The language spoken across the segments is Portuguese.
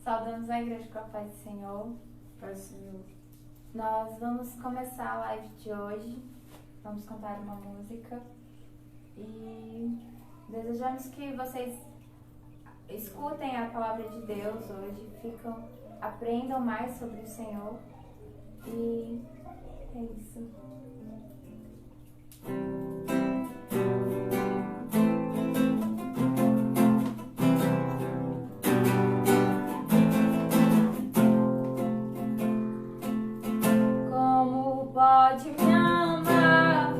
Saudamos a igreja com a paz do Senhor. Pai Senhor. Nós vamos começar a live de hoje. Vamos cantar uma música. E desejamos que vocês escutem a palavra de Deus hoje, aprendam mais sobre o Senhor. E é isso. Como pode me amar,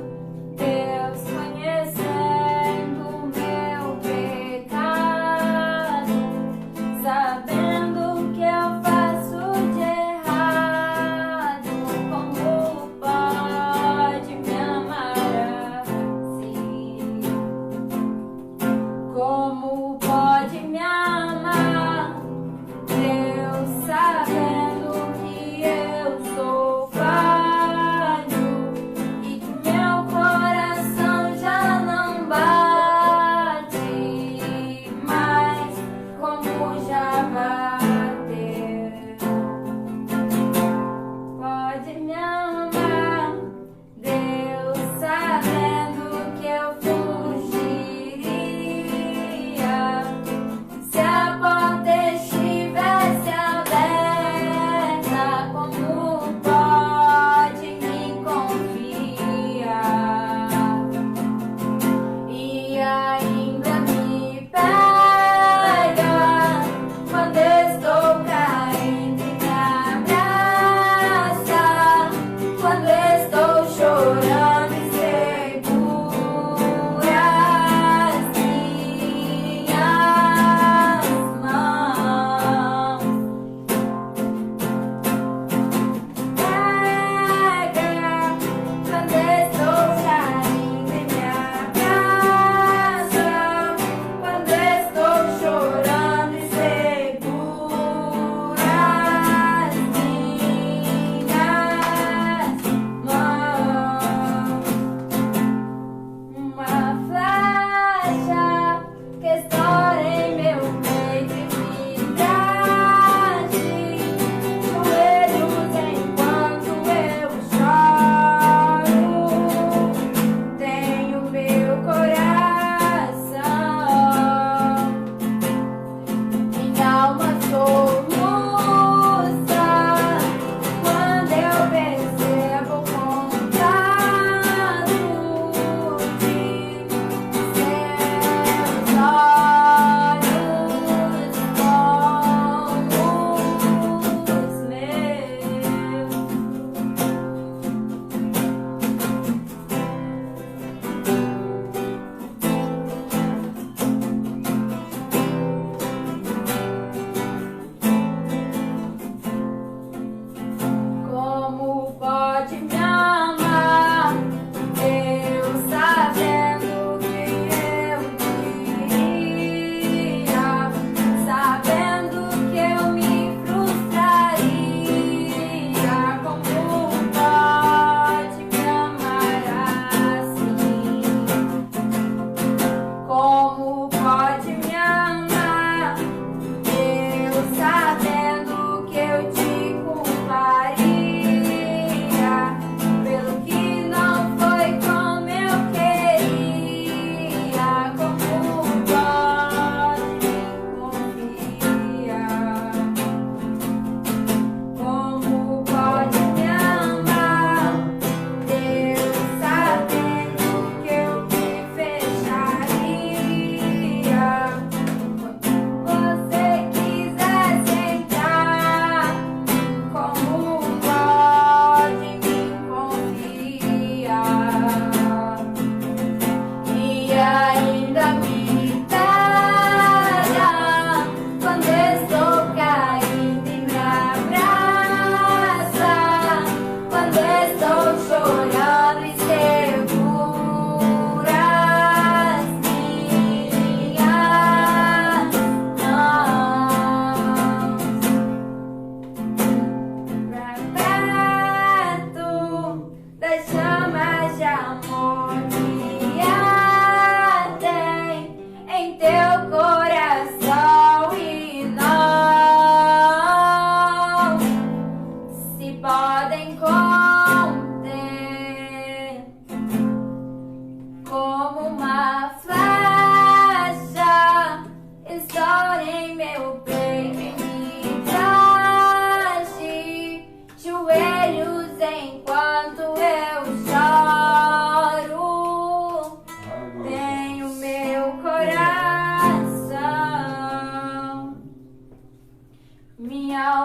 Deus, conhecendo meu pecado, sabendo o que eu faço de errado? Como pode me amar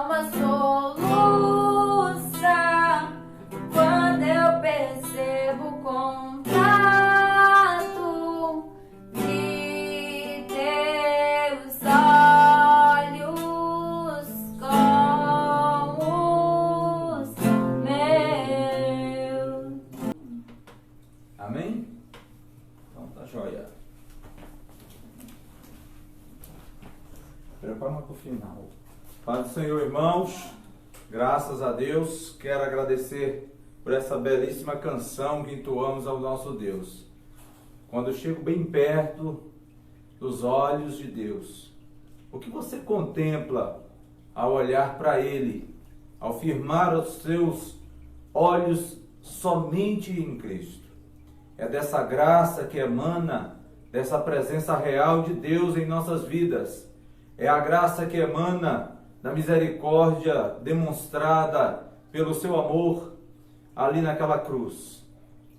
uma solução quando eu percebo o contato de teus olhos com os meus. Amém? Então tá joia. Prepara para o final. Pai do Senhor, irmãos, graças a Deus, quero agradecer por essa belíssima canção que entoamos ao nosso Deus. Quando eu chego bem perto dos olhos de Deus, o que você contempla ao olhar para Ele, ao firmar os seus olhos somente em Cristo? É dessa graça que emana, dessa presença real de Deus em nossas vidas. É a graça que emana da misericórdia demonstrada pelo seu amor ali naquela cruz.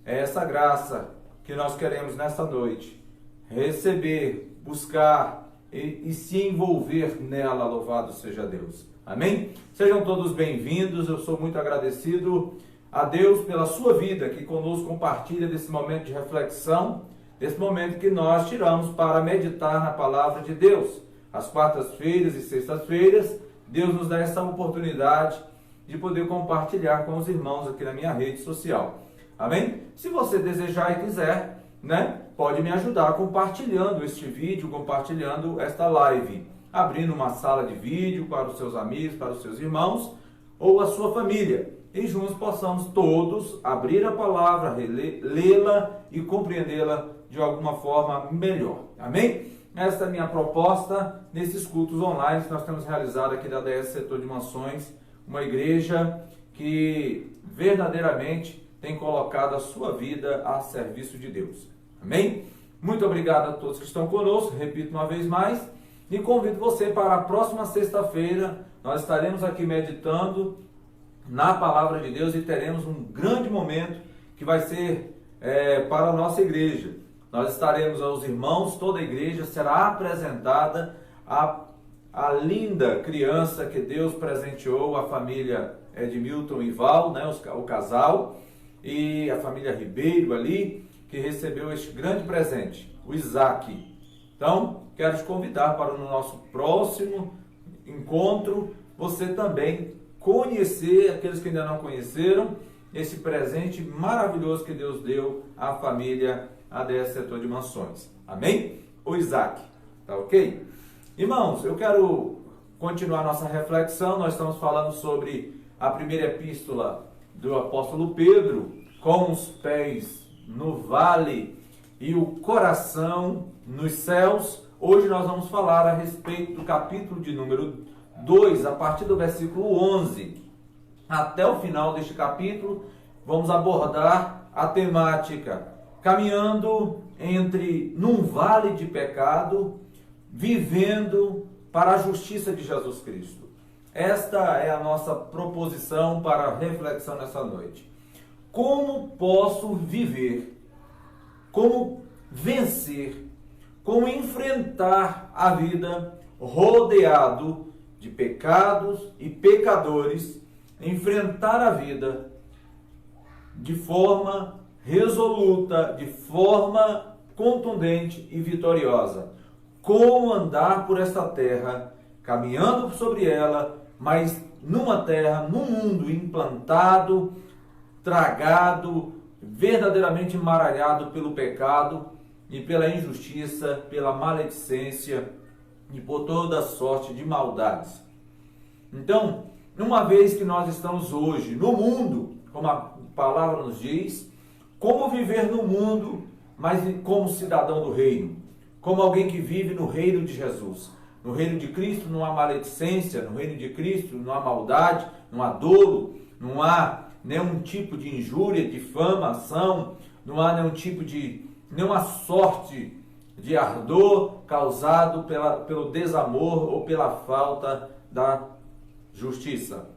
É essa graça que nós queremos nesta noite receber, buscar e se envolver nela. Louvado seja Deus. Amém? Sejam todos bem-vindos. Eu sou muito agradecido a Deus pela sua vida que conosco compartilha desse momento de reflexão, desse momento que nós tiramos para meditar na palavra de Deus. Às quartas-feiras e sextas-feiras, Deus nos dá essa oportunidade de poder compartilhar com os irmãos aqui na minha rede social. Amém? Se você desejar e quiser, pode me ajudar compartilhando este vídeo, compartilhando esta live, abrindo uma sala de vídeo para os seus amigos, para os seus irmãos ou a sua família. E juntos possamos todos abrir a palavra, lê-la e compreendê-la de alguma forma melhor. Amém? Esta é a minha proposta nesses cultos online que nós temos realizado aqui da DS Setor de Mansões, uma igreja que verdadeiramente tem colocado a sua vida a serviço de Deus. Amém? Muito obrigado a todos que estão conosco, repito uma vez mais, e convido você para a próxima sexta-feira. Nós estaremos aqui meditando na palavra de Deus e teremos um grande momento que vai ser para a nossa igreja. Nós estaremos aos irmãos, toda a igreja será apresentada a linda criança que Deus presenteou, a família Edmilton e Val, o casal, e a família Ribeiro ali, que recebeu este grande presente, o Isaac. Então, quero te convidar para o nosso próximo encontro, você também conhecer, aqueles que ainda não conheceram, esse presente maravilhoso que Deus deu à família ADS Setor de Mansões. Amém? O Isaac. Tá ok? Irmãos, eu quero continuar nossa reflexão. Nós estamos falando sobre a primeira epístola do apóstolo Pedro, com os pés no vale e o coração nos céus. Hoje nós vamos falar a respeito do capítulo de número 2, a partir do versículo 11. Até o final deste capítulo, vamos abordar a temática caminhando num vale de pecado, vivendo para a justiça de Jesus Cristo. Esta é a nossa proposição para a reflexão nessa noite. Como posso viver? Como vencer? Como enfrentar a vida rodeado de pecados e pecadores? Enfrentar a vida de forma resoluta, de forma contundente e vitoriosa. Como andar por esta terra, caminhando sobre ela, mas numa terra, num mundo implantado, tragado, verdadeiramente embaralhado pelo pecado e pela injustiça, pela maledicência e por toda sorte de maldades. Então, uma vez que nós estamos hoje no mundo, como a palavra nos diz, como viver no mundo, mas como cidadão do reino, como alguém que vive no reino de Jesus. No reino de Cristo não há maledicência, no reino de Cristo não há maldade, não há dolo, não há nenhum tipo de injúria, difamação, não há nenhuma sorte de ardor causado pelo desamor ou pela falta da justiça.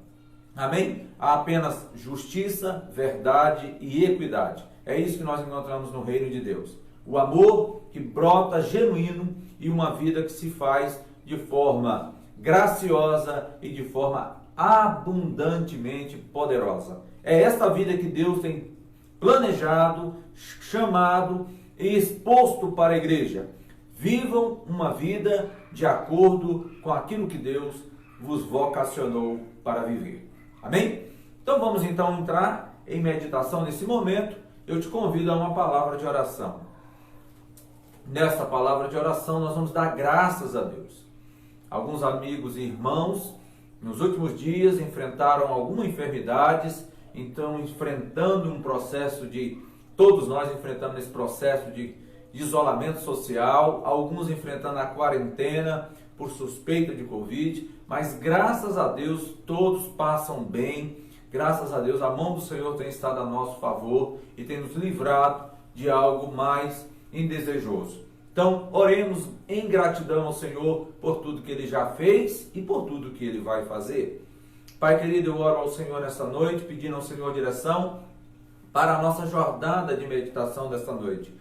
Amém? Há apenas justiça, verdade e equidade. É isso que nós encontramos no reino de Deus. O amor que brota genuíno e uma vida que se faz de forma graciosa e de forma abundantemente poderosa. É esta vida que Deus tem planejado, chamado e exposto para a igreja. Vivam uma vida de acordo com aquilo que Deus vos vocacionou para viver. Amém? Então vamos então entrar em meditação nesse momento. Eu te convido a uma palavra de oração. Nessa palavra de oração nós vamos dar graças a Deus. Alguns amigos e irmãos nos últimos dias enfrentaram algumas enfermidades, então enfrentando um processo de, todos nós enfrentamos esse processo de isolamento social, alguns enfrentando a quarentena por suspeita de Covid, mas graças a Deus todos passam bem, graças a Deus a mão do Senhor tem estado a nosso favor e tem nos livrado de algo mais indesejoso. Então, oremos em gratidão ao Senhor por tudo que Ele já fez e por tudo que Ele vai fazer. Pai querido, eu oro ao Senhor nesta noite, pedindo ao Senhor direção para a nossa jornada de meditação desta noite.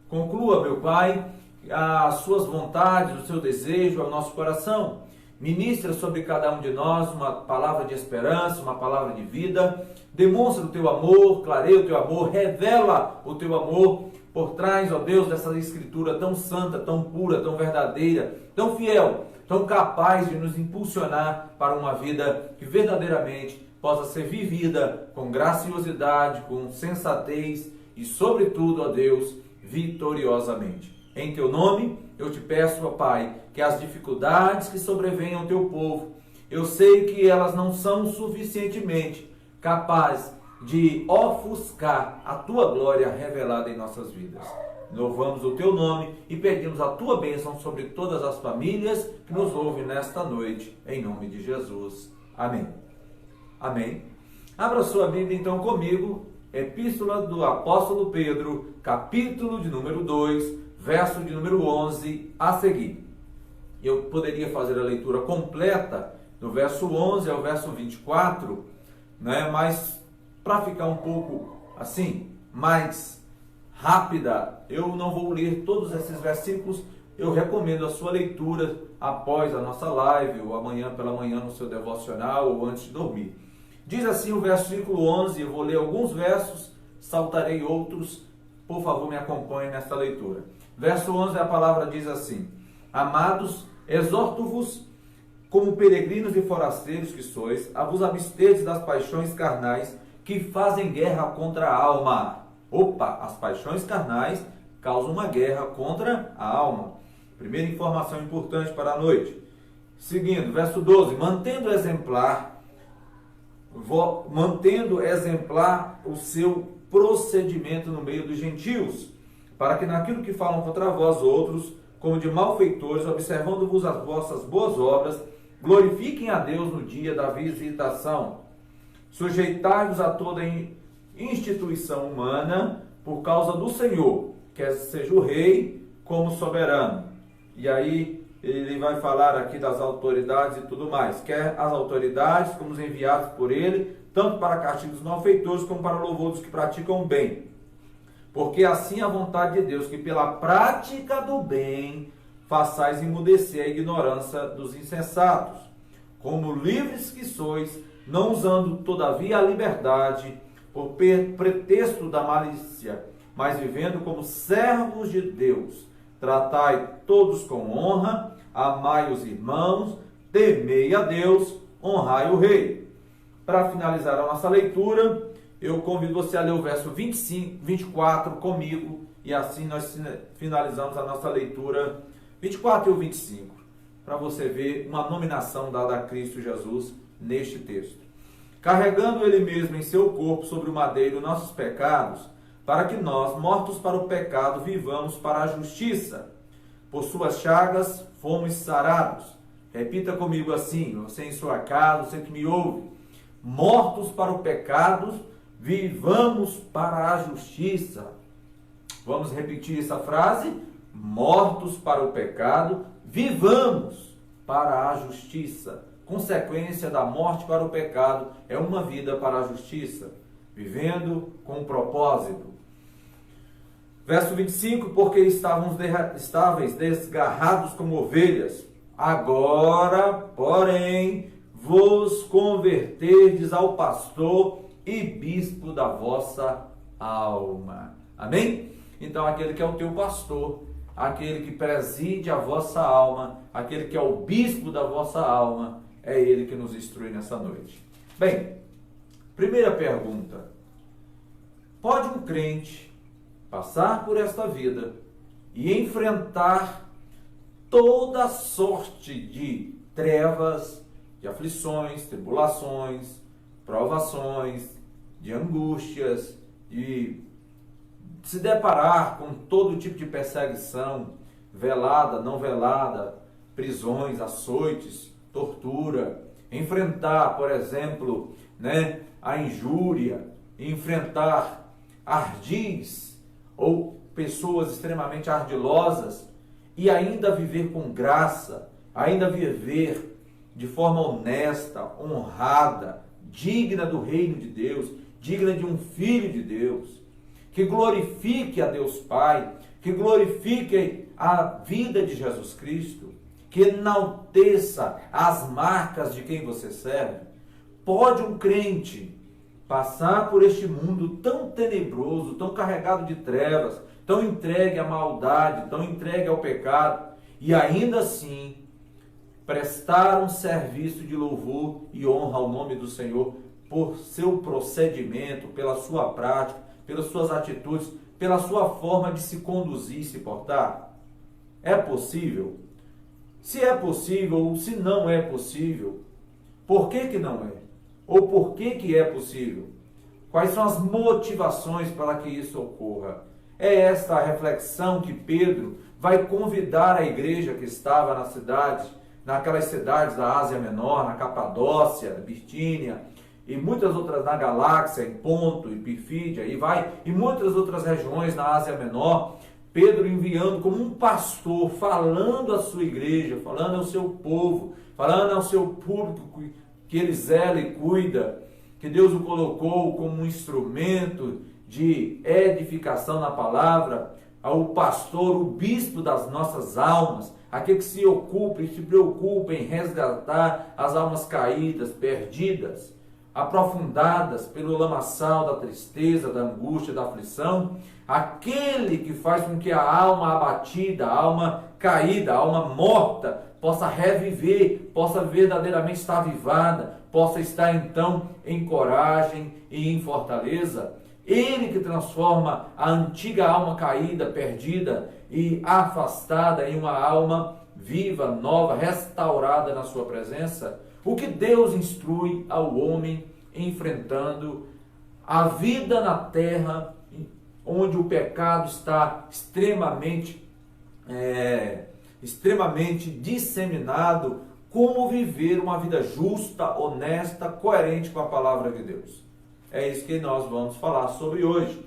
Conclua, meu Pai, as suas vontades, o seu desejo ao nosso coração. Ministra sobre cada um de nós uma palavra de esperança, uma palavra de vida. Demonstra o teu amor, clareia o teu amor, revela o teu amor por trás, ó Deus, dessa escritura tão santa, tão pura, tão verdadeira, tão fiel, tão capaz de nos impulsionar para uma vida que verdadeiramente possa ser vivida com graciosidade, com sensatez e, sobretudo, ó Deus, vitoriosamente. Em teu nome, eu te peço, ó Pai, que as dificuldades que sobrevêm ao teu povo, eu sei que elas não são suficientemente capazes de ofuscar a tua glória revelada em nossas vidas. Louvamos o teu nome e pedimos a tua bênção sobre todas as famílias que nos ouvem nesta noite, em nome de Jesus. Amém. Amém. Abra sua Bíblia então comigo, Epístola do Apóstolo Pedro, capítulo de número 2, verso de número 11 a seguir. Eu poderia fazer a leitura completa do verso 11 ao verso 24, né? Mas para ficar um pouco assim, mais rápida, eu não vou ler todos esses versículos. Eu recomendo a sua leitura após a nossa live, ou amanhã pela manhã no seu devocional, ou antes de dormir. Diz assim o versículo 11, eu vou ler alguns versos, saltarei outros, por favor me acompanhe nesta leitura. Verso 11, a palavra diz assim: Amados, exorto-vos, como peregrinos e forasteiros que sois, a vos absterdes das paixões carnais, que fazem guerra contra a alma. Opa, as paixões carnais causam uma guerra contra a alma. Primeira informação importante para a noite. Seguindo, verso 12, mantendo exemplar o seu procedimento no meio dos gentios, para que naquilo que falam contra vós outros, como de malfeitores, observando-vos as vossas boas obras, glorifiquem a Deus no dia da visitação. Sujeitai-vos a toda instituição humana por causa do Senhor, quer seja o rei como soberano. E aí ele vai falar aqui das autoridades e tudo mais. Quer as autoridades como os enviados por ele, tanto para castigo dos malfeitores como para o louvor dos que praticam o bem. Porque assim é a vontade de Deus, que pela prática do bem façais emudecer a ignorância dos insensatos. Como livres que sois, não usando todavia a liberdade por pretexto da malícia, mas vivendo como servos de Deus. Tratai todos com honra, amai os irmãos, temei a Deus, honrai o rei. Para finalizar a nossa leitura, eu convido você a ler o verso 25, 24 comigo, e assim nós finalizamos a nossa leitura 24 e o 25, para você ver uma nominação dada a Cristo Jesus neste texto. Carregando ele mesmo em seu corpo sobre o madeiro nossos pecados, para que nós, mortos para o pecado, vivamos para a justiça. Por suas chagas fomos sarados. Repita comigo assim, você em sua casa, você que me ouve. Mortos para o pecado, vivamos para a justiça. Vamos repetir essa frase? Mortos para o pecado, vivamos para a justiça. Consequência da morte para o pecado é uma vida para a justiça, vivendo com um propósito. Verso 25, porque estávamos desgarrados como ovelhas, Agora, porém, vos converterdes ao pastor e bispo da vossa alma. Amém? Então, aquele que é o teu pastor, aquele que preside a vossa alma, aquele que é o bispo da vossa alma, é ele que nos instrui nessa noite. Bem, primeira pergunta. Pode um crente passar por esta vida e enfrentar toda sorte de trevas, de aflições, tribulações, provações, de angústias, de se deparar com todo tipo de perseguição, velada, não velada, prisões, açoites, tortura, enfrentar, por exemplo, a injúria, enfrentar ardis ou pessoas extremamente ardilosas e ainda viver com graça, ainda viver de forma honesta, honrada, digna do reino de Deus, digna de um filho de Deus, que glorifique a Deus Pai, que glorifique a vida de Jesus Cristo, que enalteça as marcas de quem você serve. Pode um crente passar por este mundo tão tenebroso, tão carregado de trevas, tão entregue à maldade, tão entregue ao pecado, e ainda assim prestar um serviço de louvor e honra ao nome do Senhor por seu procedimento, pela sua prática, pelas suas atitudes, pela sua forma de se conduzir e se portar? É possível? Se é possível ou se não é possível, por que não é? Ou por que é possível? Quais são as motivações para que isso ocorra? É esta a reflexão que Pedro vai convidar a igreja que estava na cidade, naquelas cidades da Ásia Menor, na Capadócia, na Bitínia, e muitas outras na Galáxia, em Ponto e Pifídia, e muitas outras regiões na Ásia Menor. Pedro enviando como um pastor, falando à sua igreja, falando ao seu povo, falando ao seu público que ele zela e cuida, que Deus o colocou como um instrumento de edificação na palavra, ao pastor, o bispo das nossas almas, aquele que se ocupa e se preocupa em resgatar as almas caídas, perdidas, aprofundadas pelo lamaçal da tristeza, da angústia, da aflição, aquele que faz com que a alma abatida, a alma caída, a alma morta, possa reviver, possa verdadeiramente estar avivada, possa estar então em coragem e em fortaleza. Ele que transforma a antiga alma caída, perdida e afastada em uma alma viva, nova, restaurada na sua presença. O que Deus instrui ao homem enfrentando a vida na terra, onde o pecado está extremamente disseminado, como viver uma vida justa, honesta, coerente com a palavra de Deus. É isso que nós vamos falar sobre hoje.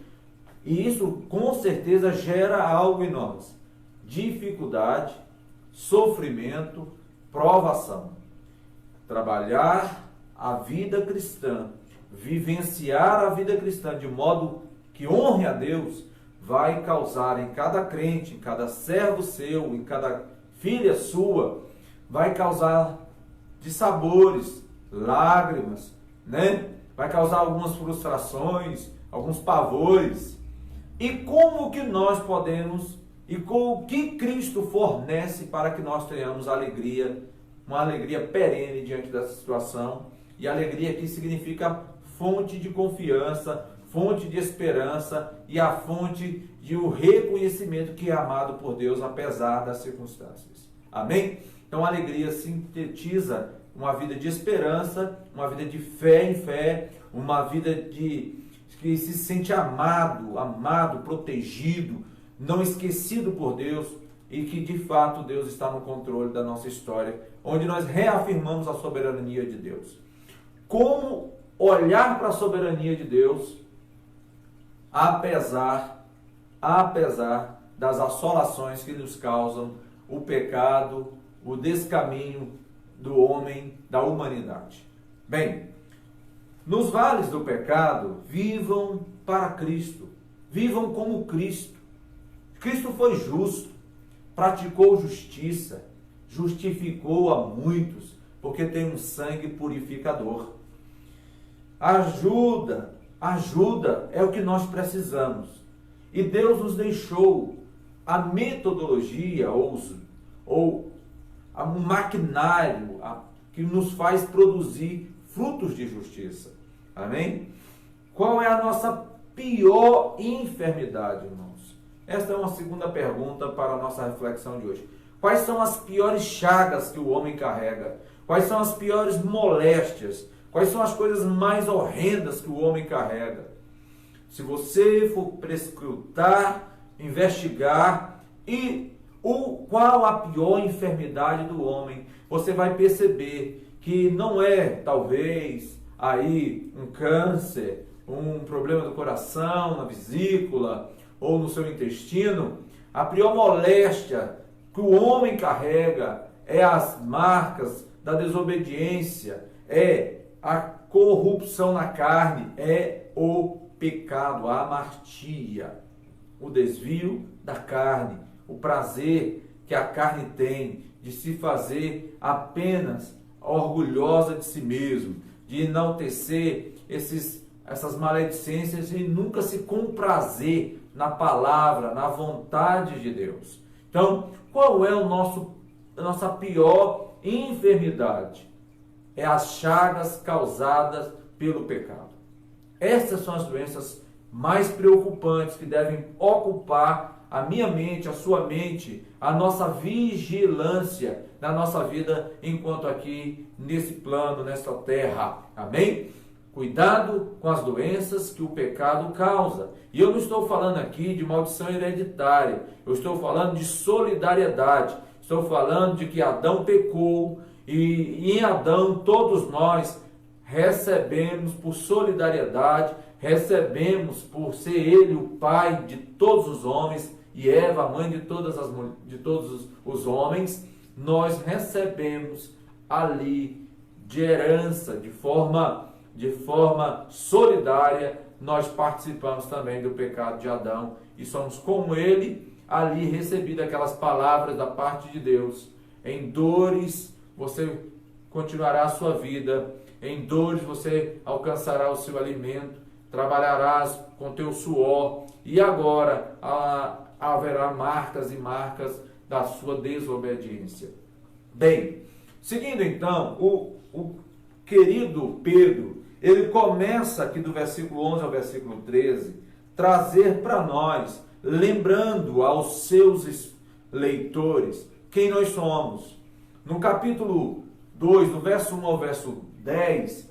E isso com certeza gera algo em nós: dificuldade, sofrimento, provação. Trabalhar a vida cristã, vivenciar a vida cristã de modo que honre a Deus, vai causar em cada crente, em cada servo seu, em cada filha sua, vai causar dissabores, lágrimas, Vai causar algumas frustrações, alguns pavores. E como que nós podemos, e com o que Cristo fornece para que nós tenhamos alegria, uma alegria perene diante dessa situação? E alegria aqui significa fonte de confiança, fonte de esperança e a fonte de um reconhecimento que é amado por Deus apesar das circunstâncias. Amém? Então a alegria sintetiza uma vida de esperança, uma vida de fé em fé, uma vida que se sente amado, protegido, não esquecido por Deus, e que de fato Deus está no controle da nossa história, onde nós reafirmamos a soberania de Deus. Como olhar para a soberania de Deus, apesar das assolações que nos causam o pecado, o descaminho do homem, da humanidade. Bem, nos vales do pecado, vivam para Cristo, vivam como Cristo. Cristo foi justo, praticou justiça, justificou a muitos, porque tem um sangue purificador. Ajuda é o que nós precisamos. E Deus nos deixou a metodologia ou um maquinário que nos faz produzir frutos de justiça. Amém? Qual é a nossa pior enfermidade, irmãos? Esta é uma segunda pergunta para a nossa reflexão de hoje. Quais são as piores chagas que o homem carrega? Quais são as piores moléstias? Quais são as coisas mais horrendas que o homem carrega? Se você for prescrutar, investigar qual a pior enfermidade do homem, você vai perceber que não é, talvez, aí um câncer, um problema do coração, na vesícula ou no seu intestino. A pior moléstia que o homem carrega é as marcas da desobediência, é a corrupção na carne, é o pecado, a amartia, o desvio da carne, o prazer que a carne tem de se fazer apenas orgulhosa de si mesmo, de enaltecer essas maledicências e nunca se comprazer na palavra, na vontade de Deus. Então, qual é a nossa pior enfermidade? É as chagas causadas pelo pecado. Essas são as doenças mais preocupantes que devem ocupar a minha mente, a sua mente, a nossa vigilância na nossa vida enquanto aqui nesse plano, nessa terra. Amém? Cuidado com as doenças que o pecado causa. E eu não estou falando aqui de maldição hereditária. Eu estou falando de solidariedade. Estou falando de que Adão pecou e em Adão todos nós recebemos por solidariedade, recebemos por ser ele o pai de todos os homens e Eva a mãe de todos os homens. Nós recebemos ali de herança, de forma solidária, nós participamos também do pecado de Adão e somos como ele ali recebido aquelas palavras da parte de Deus. Em dores você continuará a sua vida, em dores você alcançará o seu alimento, trabalharás com teu suor e agora haverá marcas e marcas da sua desobediência. Bem, seguindo então, o querido Pedro, ele começa aqui do versículo 11 ao versículo 13, trazer para nós, lembrando aos seus leitores, quem nós somos. No capítulo 2, do verso 1 ao verso 10,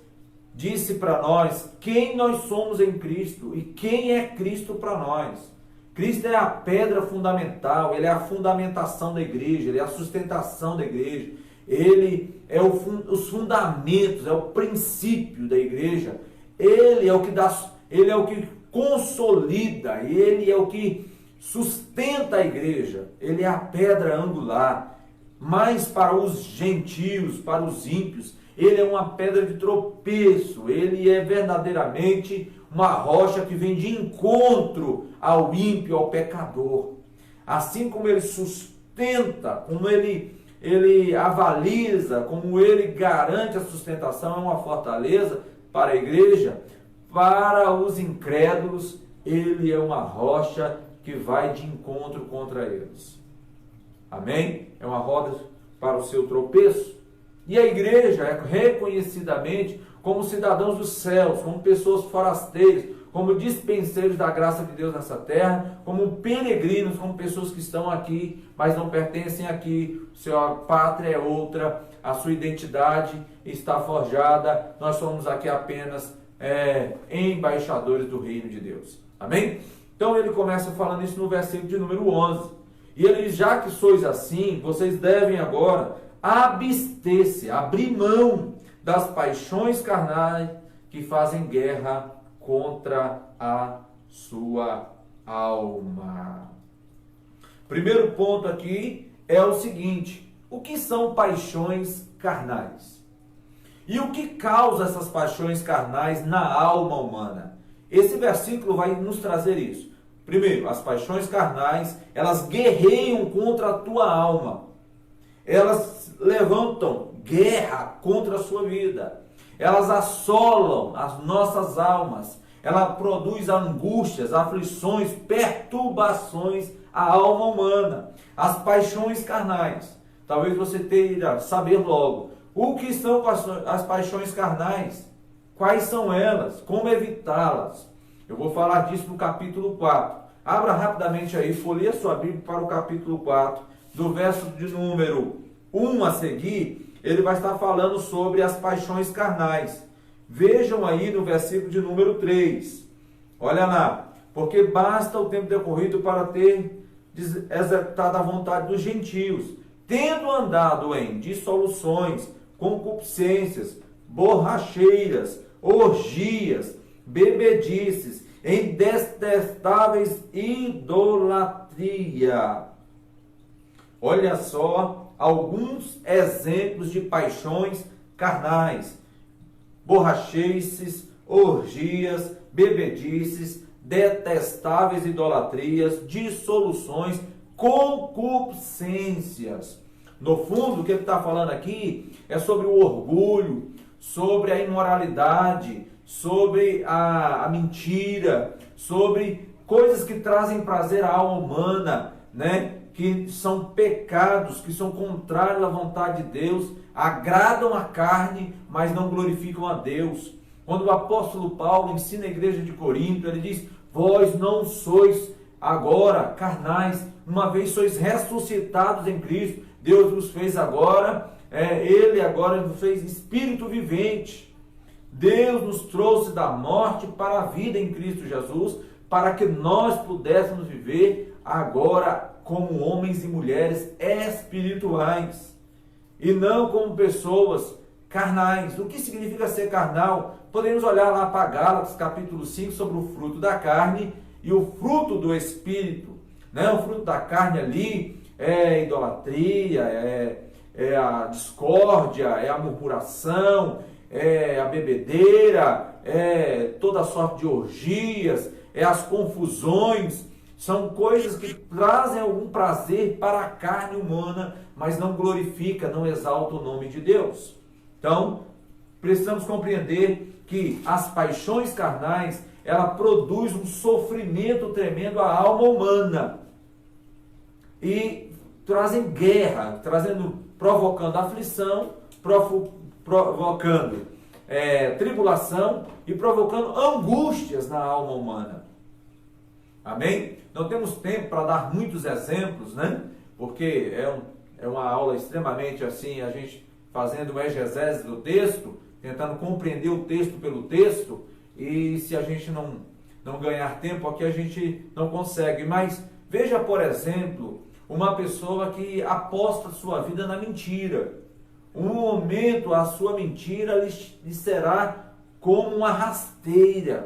disse para nós quem nós somos em Cristo e quem é Cristo para nós. Cristo é a pedra fundamental, ele é a fundamentação da igreja, ele é a sustentação da igreja, ele é os fundamentos, é o princípio da igreja, ele é o que dá, ele é o que consolida, ele é o que sustenta a igreja, ele é a pedra angular. Mas para os gentios, para os ímpios, ele é uma pedra de tropeço, ele é verdadeiramente uma rocha que vem de encontro ao ímpio, ao pecador. Assim como ele sustenta, como ele avaliza, como ele garante a sustentação, é uma fortaleza para a igreja, para os incrédulos, ele é uma rocha que vai de encontro contra eles. Amém? É uma roda para o seu tropeço. E a igreja é reconhecidamente como cidadãos dos céus, como pessoas forasteiras, como dispenseiros da graça de Deus nessa terra, como peregrinos, como pessoas que estão aqui, mas não pertencem aqui. Sua pátria é outra, a sua identidade está forjada. Nós somos aqui apenas embaixadores do reino de Deus. Amém? Então ele começa falando isso no versículo de número 11. E ele, já que sois assim, vocês devem agora abster-se, abrir mão das paixões carnais que fazem guerra contra a sua alma. Primeiro ponto aqui é o seguinte: o que são paixões carnais? E o que causa essas paixões carnais na alma humana? Esse versículo vai nos trazer isso. Primeiro, as paixões carnais, elas guerreiam contra a tua alma. elas levantam guerra contra a sua vida. Elas assolam as nossas almas. Ela produz angústias, aflições, perturbações à alma humana. As paixões carnais. Talvez você tenha saber logo. O que são as paixões carnais? Quais são elas? Como evitá-las? Eu vou falar disso no capítulo 4. Abra rapidamente aí, folheia sua Bíblia para o capítulo 4, do verso de número 1 a seguir, ele vai estar falando sobre as paixões carnais. Vejam aí no versículo de número 3. Olha lá. Porque basta o tempo decorrido para ter executado a vontade dos gentios, tendo andado em dissoluções, concupiscências, borracheiras, orgias, bebedices, em detestáveis idolatria. Olha só alguns exemplos de paixões carnais: borracheirices, orgias, bebedices, detestáveis idolatrias, dissoluções, concupiscências. No fundo, o que ele está falando aqui é sobre o orgulho, sobre a imoralidade, sobre a mentira, sobre coisas que trazem prazer à alma humana, né? Que são pecados, que são contrários à vontade de Deus, agradam a carne, mas não glorificam a Deus. Quando o apóstolo Paulo ensina a igreja de Corinto, ele diz: vós não sois agora carnais, uma vez sois ressuscitados em Cristo, Deus vos fez agora, Ele agora nos fez espírito vivente. Deus nos trouxe da morte para a vida em Cristo Jesus, para que nós pudéssemos viver agora como homens e mulheres espirituais, e não como pessoas carnais. O que significa ser carnal? Podemos olhar lá para Gálatas capítulo 5 sobre o fruto da carne e o fruto do Espírito, né? O fruto da carne ali é idolatria, é a discórdia, é a murmuração, é a bebedeira, é toda sorte de orgias, é as confusões. São coisas que trazem algum prazer para a carne humana, mas não glorifica, não exalta o nome de Deus. Então, precisamos compreender que as paixões carnais, ela produz um sofrimento tremendo à alma humana. E trazem guerra, provocando aflição, provocando tribulação e provocando angústias na alma humana. Amém? Não temos tempo para dar muitos exemplos, né? Porque é uma aula extremamente assim, a gente fazendo uma exegese do texto, tentando compreender o texto pelo texto, e se a gente não ganhar tempo aqui, a gente não consegue. Mas veja, por exemplo, uma pessoa que aposta sua vida na mentira. Um momento a sua mentira lhe será como uma rasteira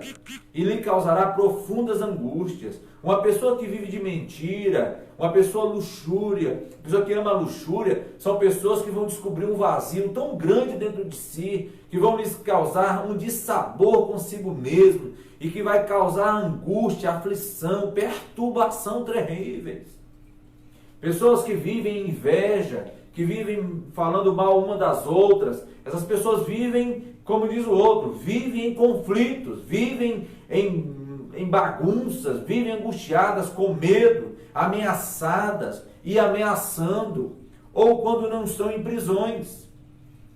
e lhe causará profundas angústias. Uma pessoa que vive de mentira, uma pessoa luxúria, uma pessoa que ama a luxúria, são pessoas que vão descobrir um vazio tão grande dentro de si, que vão lhes causar um dissabor consigo mesmo e que vai causar angústia, aflição, perturbação terríveis. Pessoas que vivem em inveja, que vivem falando mal uma das outras, essas pessoas vivem, como diz o outro, vivem em conflitos, vivem em bagunças, vivem angustiadas, com medo, ameaçadas e ameaçando, ou quando não estão em prisões.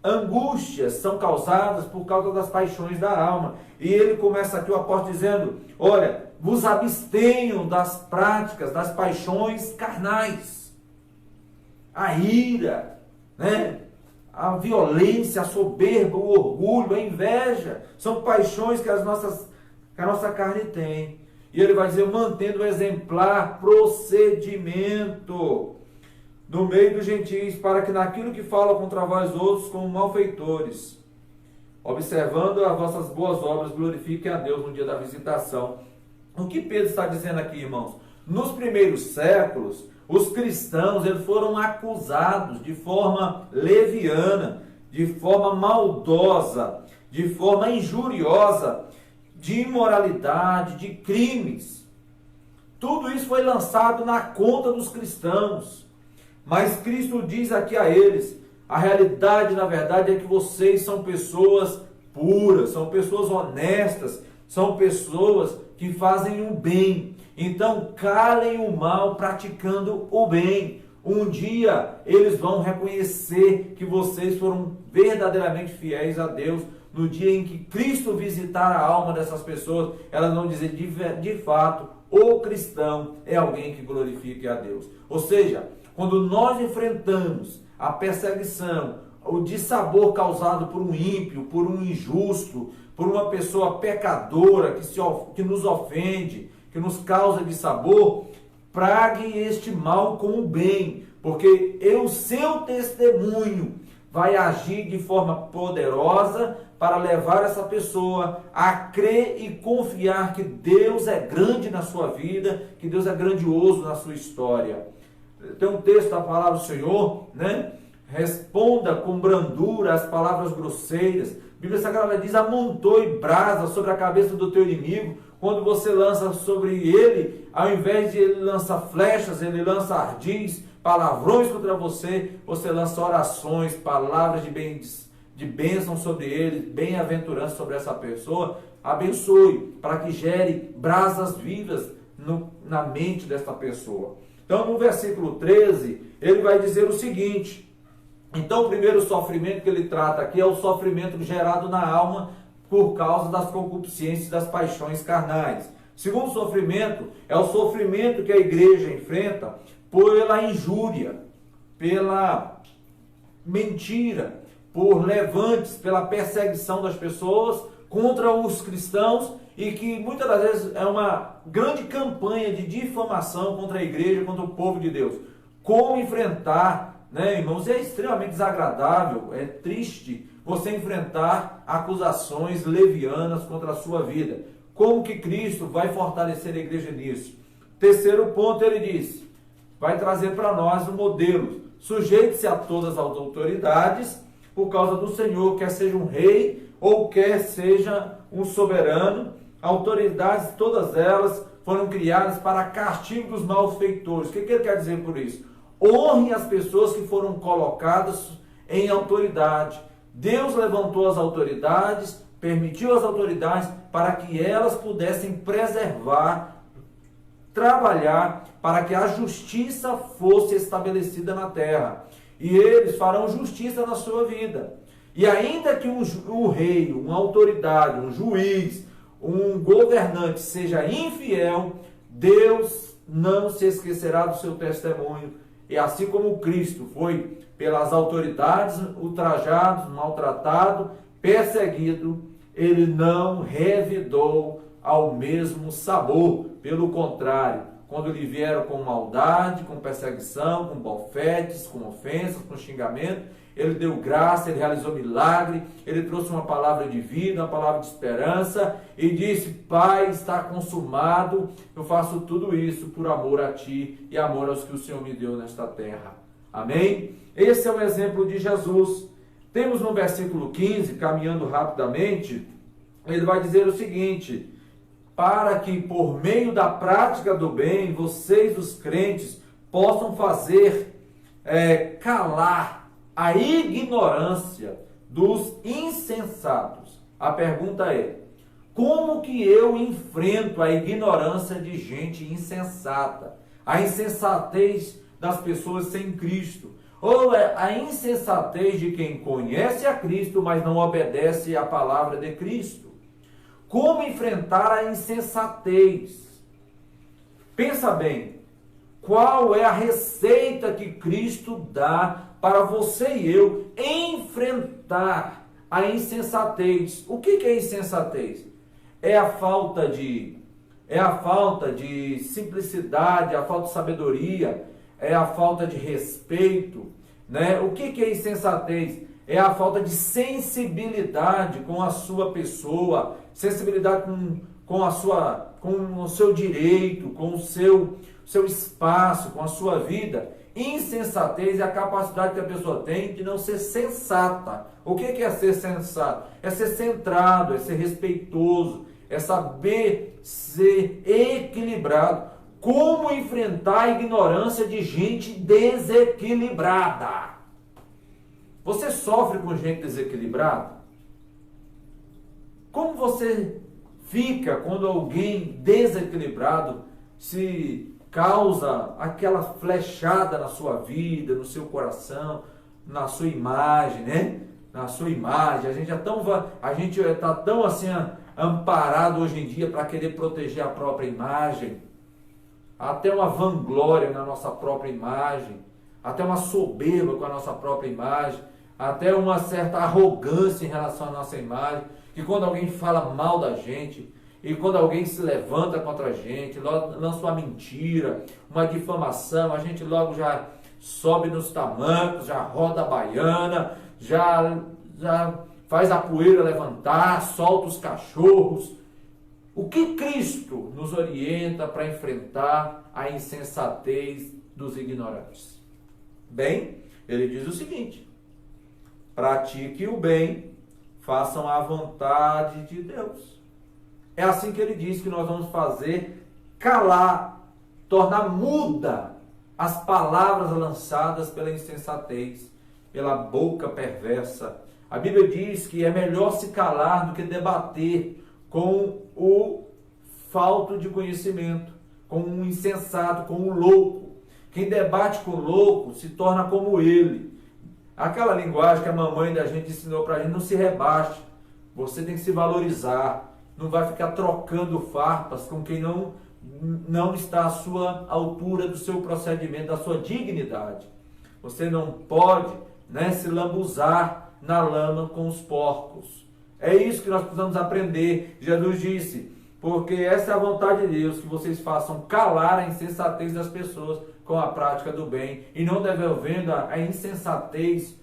Angústias são causadas por causa das paixões da alma. E ele começa aqui, o apóstolo, dizendo: olha, vos abstenham das práticas, das paixões carnais. A ira, né? A violência, a soberba, o orgulho, a inveja, são paixões que a nossa carne tem. E ele vai dizer: mantendo o exemplar procedimento no meio dos gentios, para que naquilo que falam contra vós outros como malfeitores, observando as vossas boas obras, glorifiquem a Deus no dia da visitação. O que Pedro está dizendo aqui, irmãos? Nos primeiros séculos, os cristãos eles foram acusados de forma leviana, de forma maldosa, de forma injuriosa, de imoralidade, de crimes. Tudo isso foi lançado na conta dos cristãos. Mas Cristo diz aqui a eles, a realidade, na verdade, é que vocês são pessoas puras, são pessoas honestas, são pessoas que fazem o bem. Então, calem o mal praticando o bem. Um dia eles vão reconhecer que vocês foram verdadeiramente fiéis a Deus. No dia em que Cristo visitar a alma dessas pessoas, elas vão dizer de fato, o cristão é alguém que glorifique a Deus. Ou seja, quando nós enfrentamos a perseguição, o dissabor causado por um ímpio, por um injusto, por uma pessoa pecadora que nos ofende, que nos causa dissabor, prague este mal com o bem, porque o seu testemunho vai agir de forma poderosa para levar essa pessoa a crer e confiar que Deus é grande na sua vida, que Deus é grandioso na sua história. Tem um texto da palavra do Senhor, né? Responda com brandura as palavras grosseiras. A Bíblia Sagrada diz, amontoe brasa sobre a cabeça do teu inimigo. Quando você lança sobre ele, ao invés de ele lançar flechas, ele lança ardis, palavrões contra você, você lança orações, palavras de bênção sobre ele, bem-aventurança sobre essa pessoa. Abençoe, para que gere brasas vivas na mente dessa pessoa. Então, no versículo 13, ele vai dizer o seguinte: então, o primeiro sofrimento que ele trata aqui é o sofrimento gerado na alma por causa das concupiscências e das paixões carnais. O segundo sofrimento é o sofrimento que a igreja enfrenta pela injúria, pela mentira, por levantes, pela perseguição das pessoas contra os cristãos, e que muitas das vezes é uma grande campanha de difamação contra a igreja, contra o povo de Deus. Como enfrentar, né, irmãos? É extremamente desagradável, é triste você enfrentar acusações levianas contra a sua vida. Como que Cristo vai fortalecer a igreja nisso? Terceiro ponto, ele diz, vai trazer para nós o modelo. Sujeite-se a todas as autoridades, por causa do Senhor, quer seja um rei ou quer seja um soberano. Autoridades, todas elas foram criadas para castigo dos malfeitores. O que ele quer dizer por isso? Honre as pessoas que foram colocadas em autoridade. Deus levantou as autoridades, permitiu as autoridades para que elas pudessem preservar, trabalhar para que a justiça fosse estabelecida na terra. E eles farão justiça na sua vida. E ainda que um rei, uma autoridade, um juiz, um governante seja infiel, Deus não se esquecerá do seu testemunho. E assim como Cristo foi pelas autoridades ultrajado, maltratado, perseguido, ele não revidou ao mesmo sabor. Pelo contrário, quando lhe vieram com maldade, com perseguição, com bofetes, com ofensas, com xingamento, ele deu graça, ele realizou milagre, ele trouxe uma palavra de vida, uma palavra de esperança e disse: Pai, está consumado, eu faço tudo isso por amor a Ti e amor aos que o Senhor me deu nesta terra. Amém? Esse é o exemplo de Jesus. Temos no versículo 15, caminhando rapidamente, ele vai dizer o seguinte: para que por meio da prática do bem, vocês, os crentes, possam fazer calar a ignorância dos insensatos. A pergunta é: como que eu enfrento a ignorância de gente insensata? A insensatez das pessoas sem Cristo? Ou é a insensatez de quem conhece a Cristo, mas não obedece à palavra de Cristo? Como enfrentar a insensatez? Pensa bem, qual é a receita que Cristo dá para você e eu enfrentar a insensatez? O que é insensatez? É a falta de simplicidade, a falta de sabedoria, é a falta de respeito, né? O que é insensatez? É a falta de sensibilidade com a sua pessoa, sensibilidade com o seu direito, com o seu espaço, com a sua vida. Insensatez é a capacidade que a pessoa tem de não ser sensata. O que é ser sensato? É ser centrado, é ser respeitoso, é saber ser equilibrado. como enfrentar a ignorância de gente desequilibrada. Você sofre com gente desequilibrada? Como você fica quando alguém desequilibrado se causa aquela flechada na sua vida, no seu coração, na sua imagem, né? Na sua imagem. A gente está tão assim amparado hoje em dia para querer proteger a própria imagem. Até uma vanglória na nossa própria imagem, até uma soberba com a nossa própria imagem, até uma certa arrogância em relação à nossa imagem, que quando alguém fala mal da gente, e quando alguém se levanta contra a gente, lança uma mentira, uma difamação, a gente logo já sobe nos tamancos, já roda a baiana, já faz a poeira levantar, solta os cachorros. O que Cristo nos orienta para enfrentar a insensatez dos ignorantes? Bem, ele diz o seguinte: pratique o bem, façam a vontade de Deus. É assim que ele diz que nós vamos fazer calar, tornar muda as palavras lançadas pela insensatez, pela boca perversa. A Bíblia diz que é melhor se calar do que debater com o falto de conhecimento, com o insensato, com o louco. Quem debate com o louco se torna como ele. Aquela linguagem que a mamãe da gente ensinou para a gente, não se rebaixe. Você tem que se valorizar. Não vai ficar trocando farpas com quem não está à sua altura do seu procedimento, da sua dignidade. Você não pode, se lambuzar na lama com os porcos. É isso que nós precisamos aprender. Jesus disse, porque essa é a vontade de Deus, que vocês façam calar a insensatez das pessoas com a prática do bem, e não devolvendo a insensatez,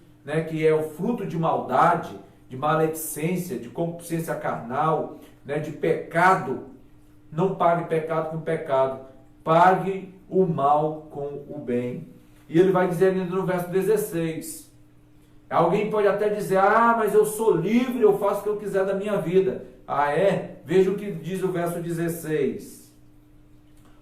que é o fruto de maldade, de maledicência, de concupiscência carnal, de pecado. Não pague pecado com pecado, pague o mal com o bem. E ele vai dizer ainda no verso 16, alguém pode até dizer, mas eu sou livre, eu faço o que eu quiser da minha vida. Veja o que diz o verso 16.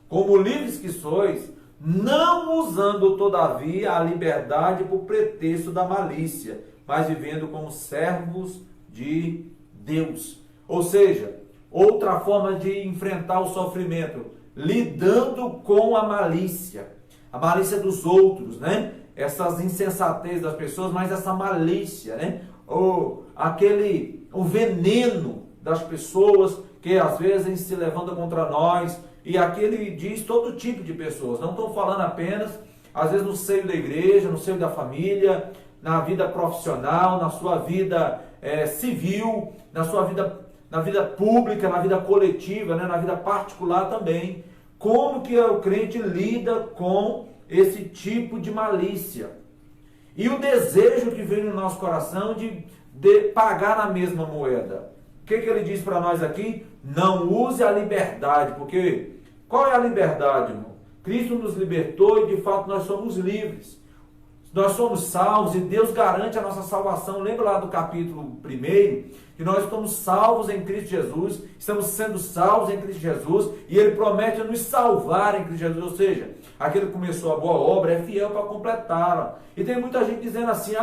Como livres que sois, não usando todavia a liberdade por pretexto da malícia, mas vivendo como servos de Deus. Ou seja, outra forma de enfrentar o sofrimento, lidando com a malícia dos outros, essas insensatez das pessoas, mas essa malícia, o veneno das pessoas que às vezes se levantam contra nós. E aqui ele diz todo tipo de pessoas, não estou falando apenas, às vezes no seio da igreja, no seio da família, na vida profissional, na sua vida civil, na vida pública, na vida coletiva, na vida particular também. Como que o crente lida com esse tipo de malícia? E o desejo que vem no nosso coração de pagar na mesma moeda. O que ele diz para nós aqui? Não use a liberdade, porque qual é a liberdade, irmão? Cristo nos libertou e de fato nós somos livres. Nós somos salvos e Deus garante a nossa salvação. Lembra lá do capítulo 1, que nós estamos salvos em Cristo Jesus, estamos sendo salvos em Cristo Jesus, e Ele promete nos salvar em Cristo Jesus, ou seja, aquele que começou a boa obra é fiel para completá-la. E tem muita gente dizendo assim,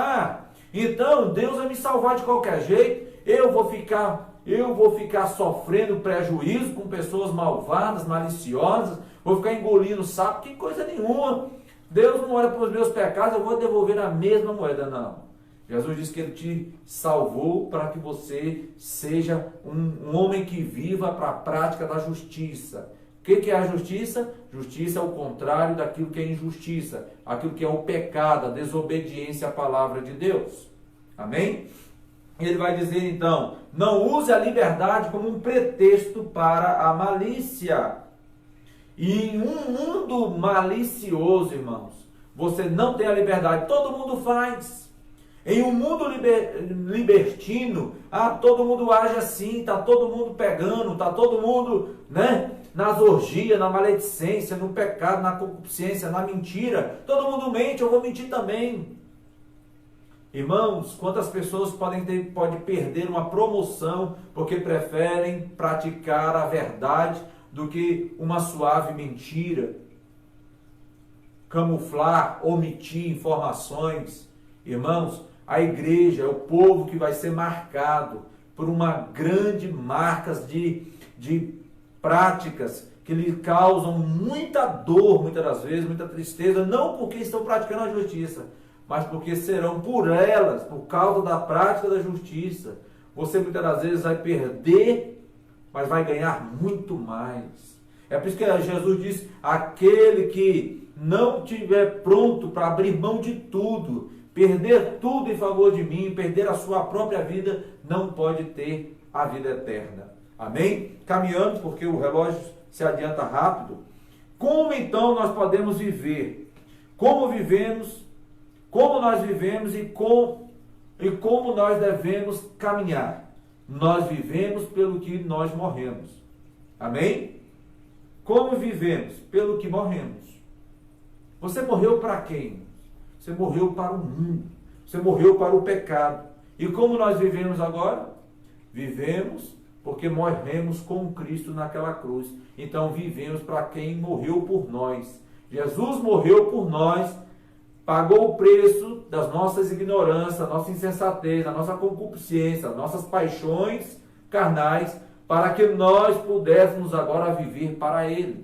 então Deus vai me salvar de qualquer jeito, eu vou ficar sofrendo prejuízo com pessoas malvadas, maliciosas, vou ficar engolindo sapo, que coisa nenhuma. Deus não olha para os meus pecados, eu vou devolver na mesma moeda, não. Jesus disse que Ele te salvou para que você seja um homem que viva para a prática da justiça. O que é a justiça? Justiça é o contrário daquilo que é injustiça, aquilo que é o pecado, a desobediência à palavra de Deus. Amém? Ele vai dizer então, não use a liberdade como um pretexto para a malícia. E em um mundo malicioso, irmãos, você não tem a liberdade, todo mundo faz. Em um mundo libertino, todo mundo age assim, está todo mundo pegando, está todo mundo, nas orgias, na maledicência, no pecado, na concupiscência, na mentira. Todo mundo mente, eu vou mentir também. Irmãos, quantas pessoas podem perder uma promoção porque preferem praticar a verdade do que uma suave mentira, camuflar, omitir informações. Irmãos, a igreja é o povo que vai ser marcado por uma grande marcas de práticas que lhe causam muita dor, muitas das vezes, muita tristeza, não porque estão praticando a justiça, mas porque serão por elas, por causa da prática da justiça, você muitas das vezes vai perder, mas vai ganhar muito mais. É por isso que Jesus diz, aquele que não estiver pronto para abrir mão de tudo, perder tudo em favor de mim, perder a sua própria vida, não pode ter a vida eterna. Amém? Caminhando, porque o relógio se adianta rápido. Como então nós podemos viver? Como vivemos? Como nós vivemos e como nós devemos caminhar? Nós vivemos pelo que nós morremos. Amém? Como vivemos? Pelo que morremos. Você morreu para quem? Você morreu para o mundo. Você morreu para o pecado. E como nós vivemos agora? Vivemos porque morremos com Cristo naquela cruz. Então vivemos para quem morreu por nós. Jesus morreu por nós, pagou o preço das nossas ignorâncias, da nossa insensatez, da nossa concupiscência, das nossas paixões carnais, para que nós pudéssemos agora viver para Ele.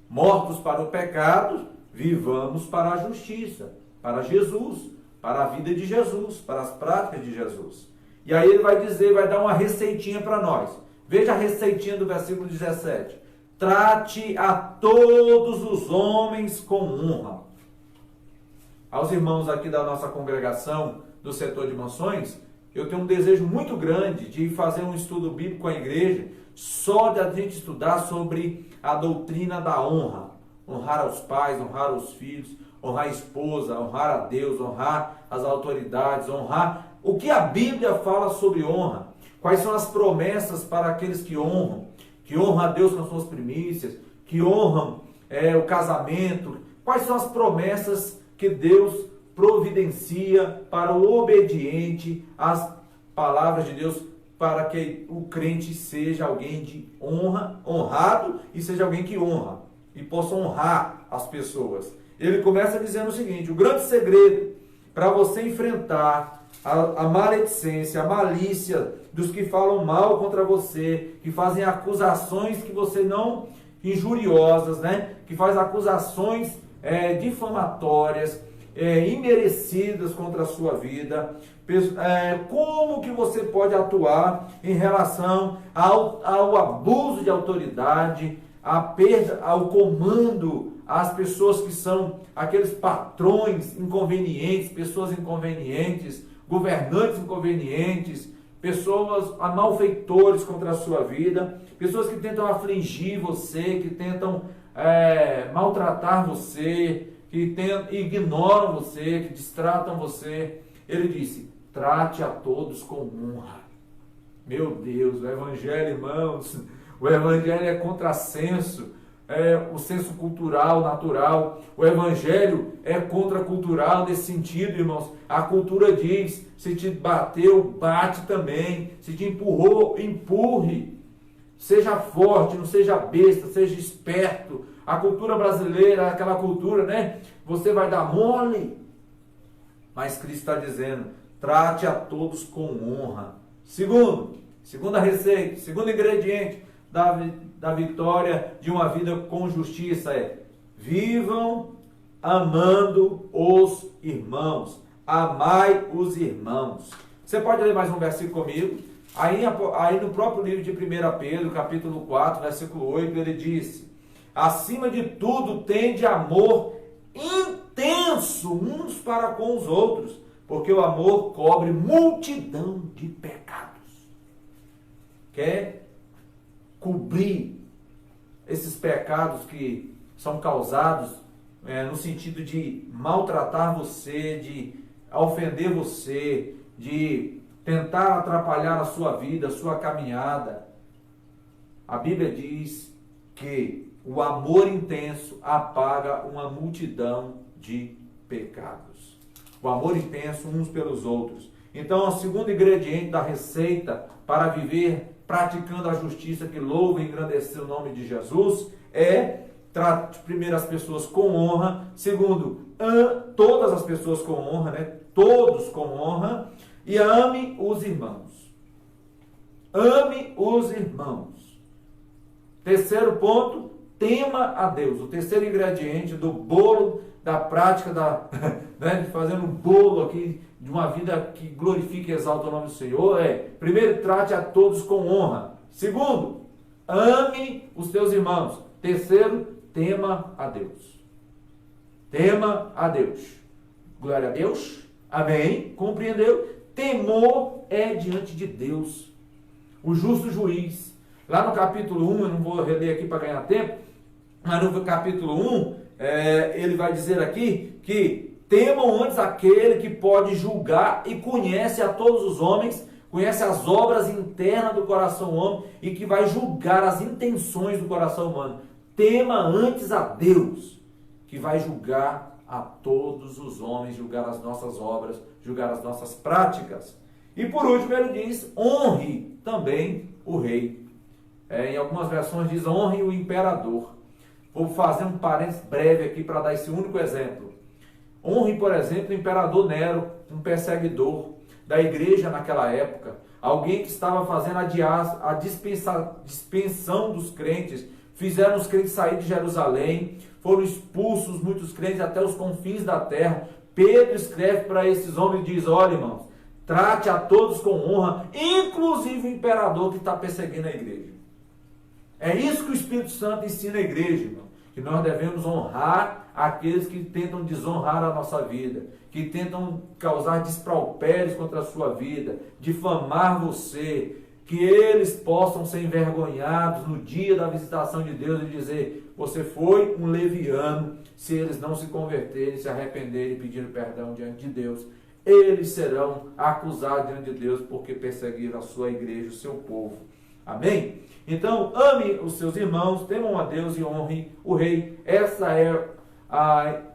Mortos para o pecado, vivamos para a justiça, para Jesus, para a vida de Jesus, para as práticas de Jesus. E aí ele vai dizer, vai dar uma receitinha para nós. Veja a receitinha do versículo 17. Trate a todos os homens com honra. Aos irmãos aqui da nossa congregação do setor de mansões, eu tenho um desejo muito grande de fazer um estudo bíblico com a igreja, só de a gente estudar sobre a doutrina da honra. Honrar aos pais, honrar aos filhos, honrar a esposa, honrar a Deus, honrar as autoridades, honrar o que a Bíblia fala sobre honra. Quais são as promessas para aqueles que honram a Deus com as suas primícias, que honram o casamento. Quais são as promessas que Deus providencia para o obediente às palavras de Deus, para que o crente seja alguém de honra, honrado, e seja alguém que honra, e possa honrar as pessoas. Ele começa dizendo o seguinte: o grande segredo para você enfrentar a maledicência, a malícia dos que falam mal contra você, que fazem acusações que você não, injuriosas, né? Que faz acusações difamatórias, imerecidas contra a sua vida. Como que você pode atuar em relação ao abuso de autoridade, à perda, ao comando, às pessoas que são aqueles patrões inconvenientes, pessoas inconvenientes, governantes inconvenientes, pessoas malfeitores contra a sua vida, pessoas que tentam afligir você, que tentam maltratar você, que ignoram você, que distratam você. Ele disse, trate a todos com honra. Meu Deus, o Evangelho, irmãos, o Evangelho é contrassenso, o senso cultural, natural. O Evangelho é contracultural nesse sentido, irmãos. A cultura diz, se te bateu, bate também. Se te empurrou, empurre. Seja forte, não seja besta, seja esperto. A cultura brasileira é aquela cultura, né? Você vai dar mole. Mas Cristo está dizendo, trate a todos com honra. Segunda receita, segundo ingrediente da vitória de uma vida com justiça vivam amando os irmãos. Amai os irmãos. Você pode ler mais um versículo comigo? Aí no próprio livro de 1 Pedro, capítulo 4, versículo 8, ele disse, acima de tudo, tende amor intenso uns para com os outros, porque o amor cobre multidão de pecados. Quer cobrir esses pecados que são causados no sentido de maltratar você, de ofender você, de tentar atrapalhar a sua vida, a sua caminhada. A Bíblia diz que o amor intenso apaga uma multidão de pecados. O amor intenso uns pelos outros. Então, o segundo ingrediente da receita para viver praticando a justiça que louva e engrandece o nome de Jesus, trate primeiro as pessoas com honra, segundo, todas as pessoas com honra, né? Todos com honra, e ame os irmãos. Ame os irmãos. Terceiro ponto, tema a Deus. O terceiro ingrediente do bolo, da prática, né, de fazer um bolo aqui, de uma vida que glorifique e exalta o nome do Senhor, primeiro, trate a todos com honra. Segundo, ame os teus irmãos. Terceiro, tema a Deus. Tema a Deus. Glória a Deus. Amém. Compreendeu? Temor é diante de Deus, o justo juiz. Lá no capítulo 1, eu não vou reler aqui para ganhar tempo, mas no capítulo 1, ele vai dizer aqui que temam antes aquele que pode julgar e conhece a todos os homens, conhece as obras internas do coração humano e que vai julgar as intenções do coração humano. Tema antes a Deus, que vai julgar a todos os homens, julgar as nossas obras, julgar as nossas práticas. E por último ele diz, honre também o rei. Em algumas versões diz, honre o imperador. Vou fazer um parênteses breve aqui para dar esse único exemplo. Honre, por exemplo, o imperador Nero, um perseguidor da igreja naquela época, alguém que estava fazendo a dispensão dos crentes, fizeram os crentes sair de Jerusalém, foram expulsos muitos crentes até os confins da terra. Pedro escreve para esses homens e diz, olha irmãos, trate a todos com honra, inclusive o imperador que está perseguindo a igreja. É isso que o Espírito Santo ensina a igreja, irmão, que nós devemos honrar aqueles que tentam desonrar a nossa vida, que tentam causar despralpérios contra a sua vida, difamar você, que eles possam ser envergonhados no dia da visitação de Deus e dizer, você foi um leviano. Se eles não se converterem, se arrependerem e pedirem perdão diante de Deus, eles serão acusados diante de Deus porque perseguiram a sua igreja, o seu povo. Amém? Então, ame os seus irmãos, temam a Deus e honre o rei. Essa é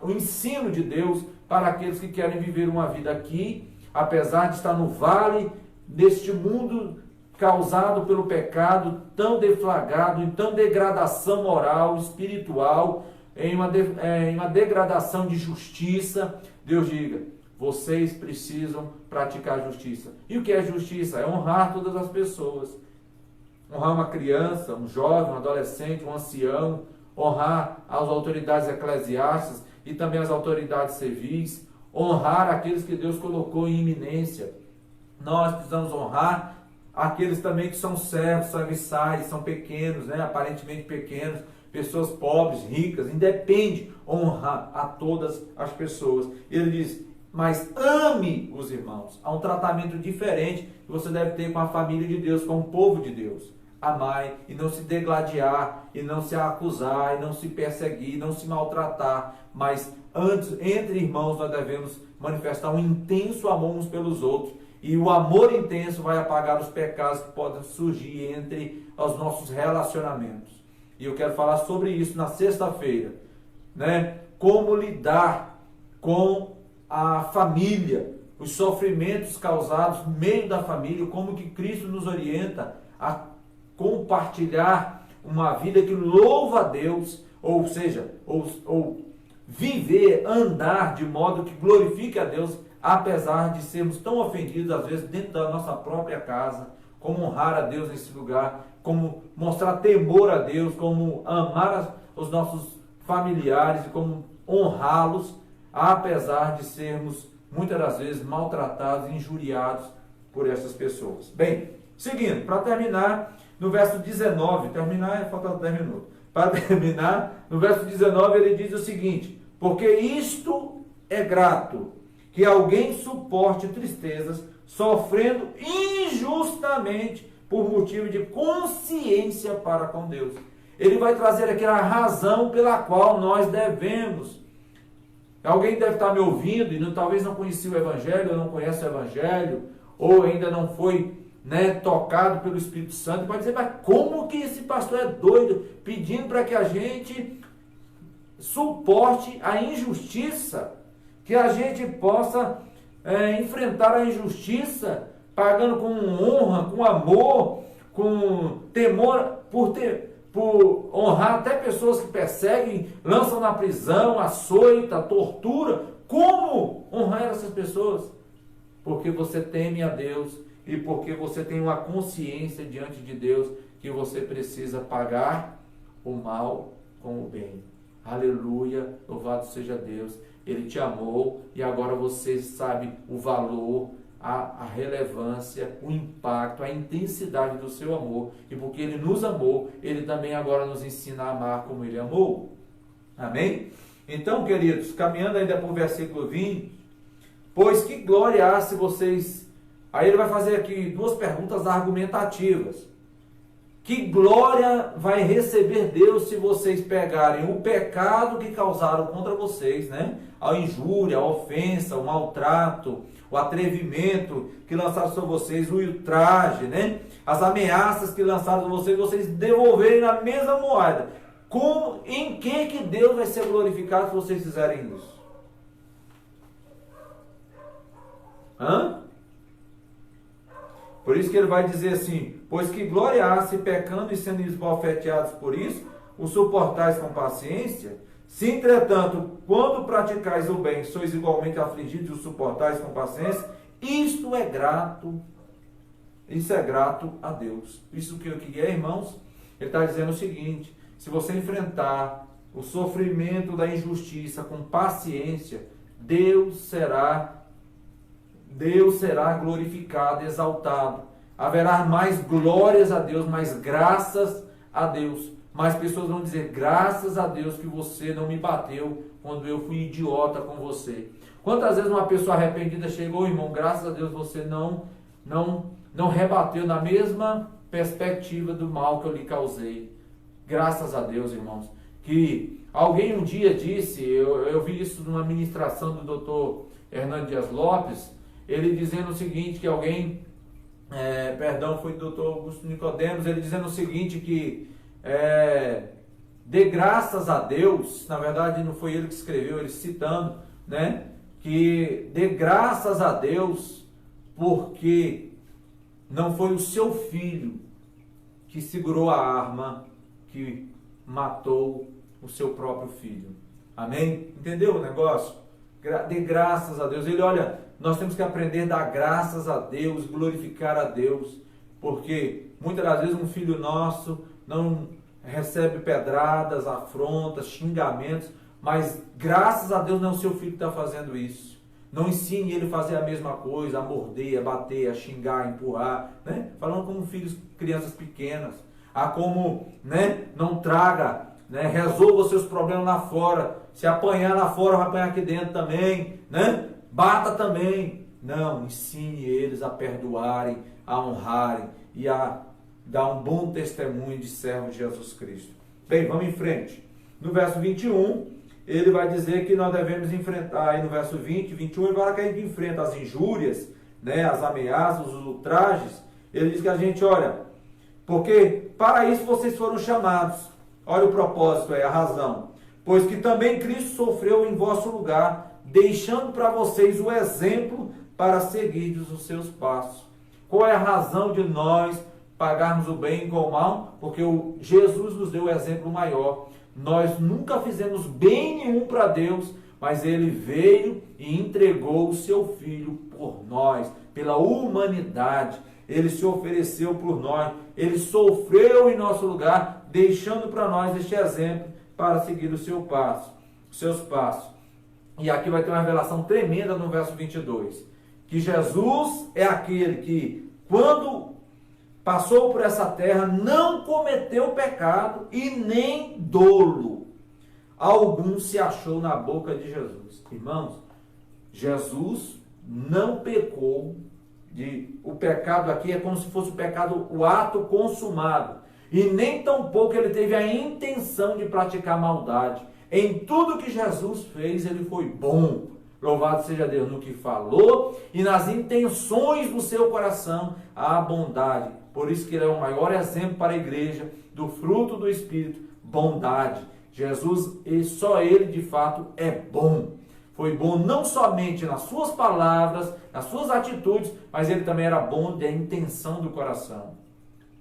o ensino de Deus para aqueles que querem viver uma vida aqui, apesar de estar no vale deste mundo causado pelo pecado, tão deflagrado, em tão degradação moral, espiritual, em uma degradação de justiça. Deus diga, vocês precisam praticar justiça. E o que é justiça? É honrar todas as pessoas. Honrar uma criança, um jovem, um adolescente, um ancião, honrar as autoridades eclesiásticas e também as autoridades civis, honrar aqueles que Deus colocou em eminência. Nós precisamos honrar aqueles também que são servos, serviçais, são pequenos, né? Aparentemente pequenos, pessoas pobres, ricas, independe, honrar a todas as pessoas. Ele diz, mas ame os irmãos. Há um tratamento diferente que você deve ter com a família de Deus, com o povo de Deus. Amai e não se degladiar, e não se acusar, e não se perseguir, não se maltratar, mas antes, entre irmãos, nós devemos manifestar um intenso amor uns pelos outros, e o amor intenso vai apagar os pecados que podem surgir entre os nossos relacionamentos. E eu quero falar sobre isso na sexta-feira, né? Como lidar com a família, os sofrimentos causados no meio da família, como que Cristo nos orienta a compartilhar uma vida que louva a Deus, ou seja, ou viver, andar de modo que glorifique a Deus, apesar de sermos tão ofendidos às vezes dentro da nossa própria casa. Como honrar a Deus nesse lugar, como mostrar temor a Deus, como amar os nossos familiares e como honrá-los, apesar de sermos muitas das vezes maltratados e injuriados por essas pessoas. Bem, seguindo, para terminar, no verso 19, falta 10 minutos. Para terminar, no verso 19 ele diz o seguinte, porque isto é grato, que alguém suporte tristezas, sofrendo injustamente por motivo de consciência para com Deus. Ele vai trazer aqui a razão pela qual nós devemos. Alguém deve estar me ouvindo e talvez não conhecia o Evangelho, ou não conhece o Evangelho, ou ainda não foi, tocado pelo Espírito Santo, e pode dizer, mas como que esse pastor é doido, pedindo para que a gente suporte a injustiça, que a gente possa enfrentar a injustiça, pagando com honra, com amor, com temor, por honrar até pessoas que perseguem, lançam na prisão, açoita, tortura. Como honrar essas pessoas? Porque você teme a Deus e porque você tem uma consciência diante de Deus que você precisa pagar o mal com o bem. Aleluia, louvado seja Deus. Ele te amou e agora você sabe o valor, a relevância, o impacto, a intensidade do seu amor. E porque Ele nos amou, Ele também agora nos ensina a amar como Ele amou. Amém? Então, queridos, caminhando ainda para o versículo 20, pois que glória há se vocês... Aí ele vai fazer aqui duas perguntas argumentativas. Que glória vai receber Deus se vocês pegarem o pecado que causaram contra vocês, né? A injúria, a ofensa, o maltrato, o atrevimento que lançaram sobre vocês, o ultraje, né? As ameaças que lançaram sobre vocês devolverem na mesma moeda. Em que Deus vai ser glorificado se vocês fizerem isso? Por isso que ele vai dizer assim, pois que glória há se pecando e sendo esbofeteados por isso, o suportais com paciência? Se entretanto, quando praticais o bem, sois igualmente afligidos e o suportais com paciência, isto é grato, isso é grato a Deus. Isso que é, irmãos? Ele está dizendo o seguinte, se você enfrentar o sofrimento da injustiça com paciência, Deus será glorificado, exaltado. Haverá mais glórias a Deus, mais graças a Deus. Mais pessoas vão dizer, graças a Deus que você não me bateu quando eu fui idiota com você. Quantas vezes uma pessoa arrependida chegou, irmão, graças a Deus você não rebateu na mesma perspectiva do mal que eu lhe causei. Graças a Deus, irmãos. Que alguém um dia disse, eu vi isso numa ministração do Dr. Hernando Dias Lopes, ele dizendo o seguinte, que alguém, foi do Dr. Augusto Nicodemos, ele dizendo o seguinte, que dê graças a Deus, na verdade não foi ele que escreveu, ele citando, né, que dê graças a Deus porque não foi o seu filho que segurou a arma que matou o seu próprio filho. Amém? Entendeu o negócio? Dê graças a Deus. Nós temos que aprender a dar graças a Deus, glorificar a Deus, porque muitas das vezes um filho nosso não recebe pedradas, afrontas, xingamentos, mas graças a Deus não é o seu filho que está fazendo isso. Não ensine ele a fazer a mesma coisa, a morder, a bater, a xingar, a empurrar, né? Falando como filhos, crianças pequenas, como, né? Não traga, né? Resolva os seus problemas lá fora. Se apanhar lá fora, vai apanhar aqui dentro também, né? Bata também. Não, ensine eles a perdoarem, a honrarem e a dar um bom testemunho de servo de Jesus Cristo. Bem, vamos em frente. No verso 21, ele vai dizer que nós devemos enfrentar, aí no verso 20, 21, ele vai que a gente enfrenta as injúrias, né, as ameaças, os ultrajes. Ele diz que a gente, porque para isso vocês foram chamados. Olha o propósito, a razão. Pois que também Cristo sofreu em vosso lugar, deixando para vocês o exemplo para seguirdes os seus passos. Qual é a razão de nós pagarmos o bem com o mal? Porque Jesus nos deu o exemplo maior. Nós nunca fizemos bem nenhum para Deus, mas Ele veio e entregou o seu Filho por nós, pela humanidade. Ele se ofereceu por nós, Ele sofreu em nosso lugar, deixando para nós este exemplo para seguir os seus passos. E aqui vai ter uma revelação tremenda no verso 22, que Jesus é aquele que, quando passou por essa terra, não cometeu pecado e nem dolo algum se achou na boca de Jesus. Irmãos, Jesus não pecou. O pecado aqui é como se fosse o pecado, o ato consumado. E nem tampouco ele teve a intenção de praticar maldade. Em tudo que Jesus fez, ele foi bom. Louvado seja Deus no que falou e nas intenções do seu coração, a bondade. Por isso que ele é o maior exemplo para a igreja do fruto do Espírito, bondade. Jesus, só ele de fato é bom. Foi bom não somente nas suas palavras, nas suas atitudes, mas ele também era bom da intenção do coração.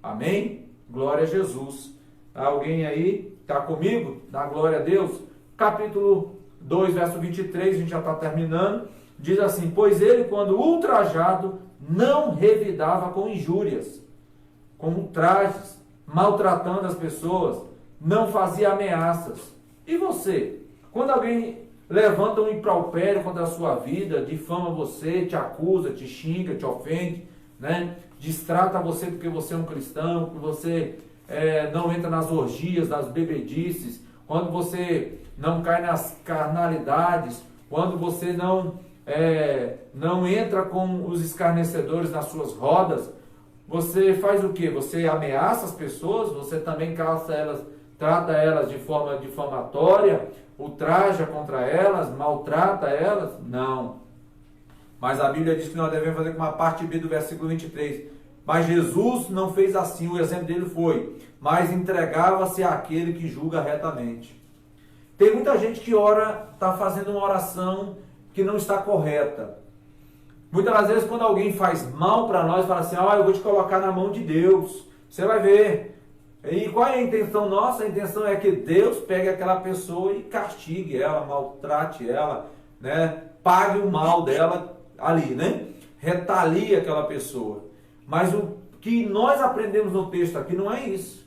Amém? Glória a Jesus. Alguém aí está comigo? Dá glória a Deus. Capítulo 2, verso 23, a gente já está terminando. Diz assim: pois ele, quando ultrajado, não revidava com injúrias, com ultrajes, maltratando as pessoas, não fazia ameaças. E você? Quando alguém levanta um impropério contra a sua vida, difama você, te acusa, te xinga, te ofende, né? Distrata você porque você é um cristão, que você não entra nas orgias, nas bebedices, quando você não cai nas carnalidades, quando você não entra com os escarnecedores nas suas rodas, você faz o quê? Você ameaça as pessoas, você também trata elas de forma difamatória, ultraja contra elas, maltrata elas? Não. Mas a Bíblia diz que nós devemos fazer com uma parte B do versículo 23. Mas Jesus não fez assim, o exemplo dele foi: mas entregava-se àquele que julga retamente. Tem muita gente que está fazendo uma oração que não está correta. Muitas das vezes, quando alguém faz mal para nós, fala assim: eu vou te colocar na mão de Deus, você vai ver. E qual é a intenção nossa? A intenção é que Deus pegue aquela pessoa e castigue ela, maltrate ela, né? Pague o mal dela ali, né? Retalie aquela pessoa. Mas o que nós aprendemos no texto aqui não é isso.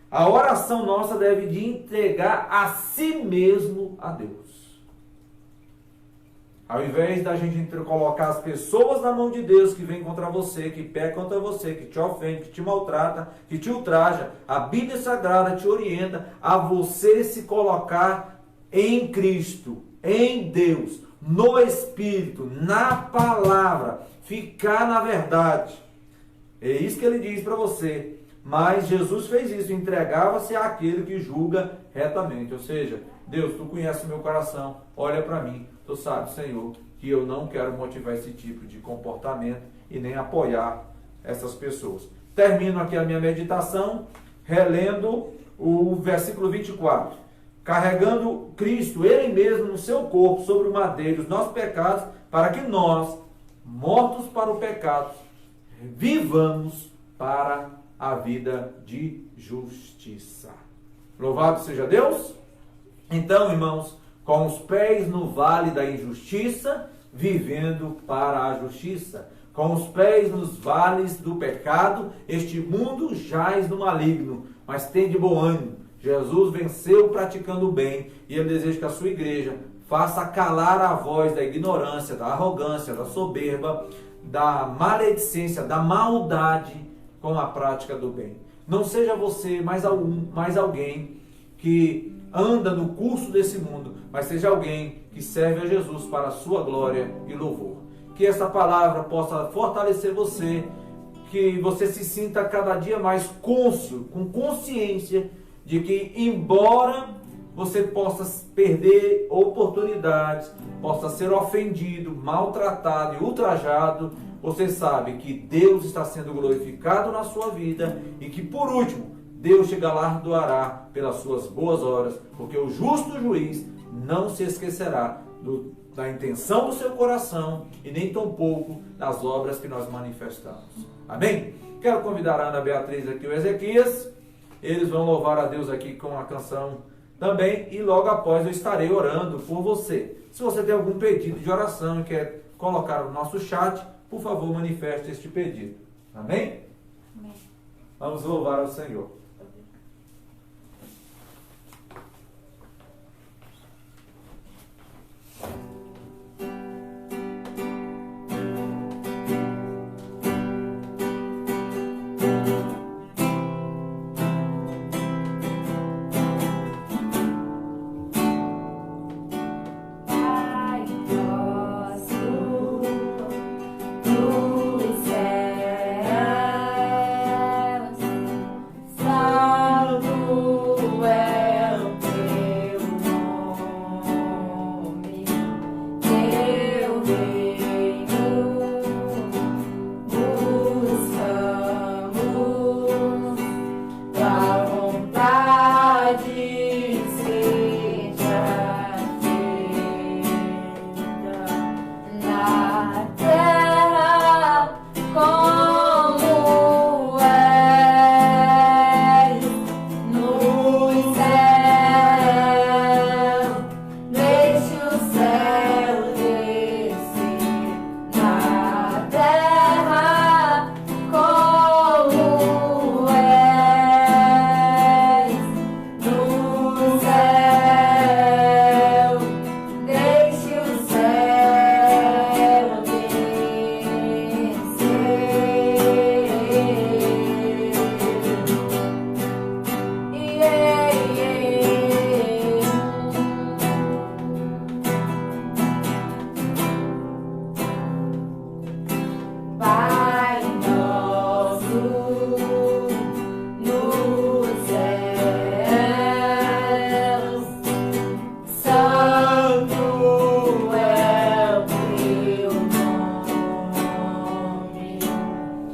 A oração nossa deve de entregar a si mesmo a Deus. Ao invés da gente colocar as pessoas na mão de Deus que vêm contra você, que pecam contra você, que te ofende, que te maltrata, que te ultraja, a Bíblia Sagrada te orienta a você se colocar em Cristo, em Deus, no Espírito, na palavra, ficar na verdade. É isso que ele diz para você. Mas Jesus fez isso, entregava-se àquele que julga retamente. Ou seja, Deus, tu conheces o meu coração, olha para mim, tu sabes, Senhor, que eu não quero motivar esse tipo de comportamento e nem apoiar essas pessoas. Termino aqui a minha meditação relendo o versículo 24. Carregando Cristo, Ele mesmo, no seu corpo, sobre o madeiro, os nossos pecados, para que nós, mortos para o pecado, vivamos para a vida de justiça. Louvado seja Deus! Então, irmãos, com os pés no vale da injustiça, vivendo para a justiça. Com os pés nos vales do pecado, este mundo jaz no maligno, mas tem de bom ânimo. Jesus venceu praticando o bem, e ele deseja que a sua igreja faça calar a voz da ignorância, da arrogância, da soberba, da maledicência, da maldade com a prática do bem. Não seja você mais alguém que anda no curso desse mundo, mas seja alguém que serve a Jesus para a sua glória e louvor. Que essa palavra possa fortalecer você, que você se sinta cada dia mais cônscio, com consciência de que, embora você possa perder oportunidades, possa ser ofendido, maltratado e ultrajado, você sabe que Deus está sendo glorificado na sua vida e que, por último, Deus te galardoará pelas suas boas horas, porque o justo juiz não se esquecerá da intenção do seu coração e nem tampouco das obras que nós manifestamos. Amém? Quero convidar a Ana Beatriz aqui e o Ezequias. Eles vão louvar a Deus aqui com a canção também, e logo após eu estarei orando por você. Se você tem algum pedido de oração e quer colocar no nosso chat, por favor, manifeste este pedido. Amém? Amém. Vamos louvar ao Senhor. Pai nosso, dos céus,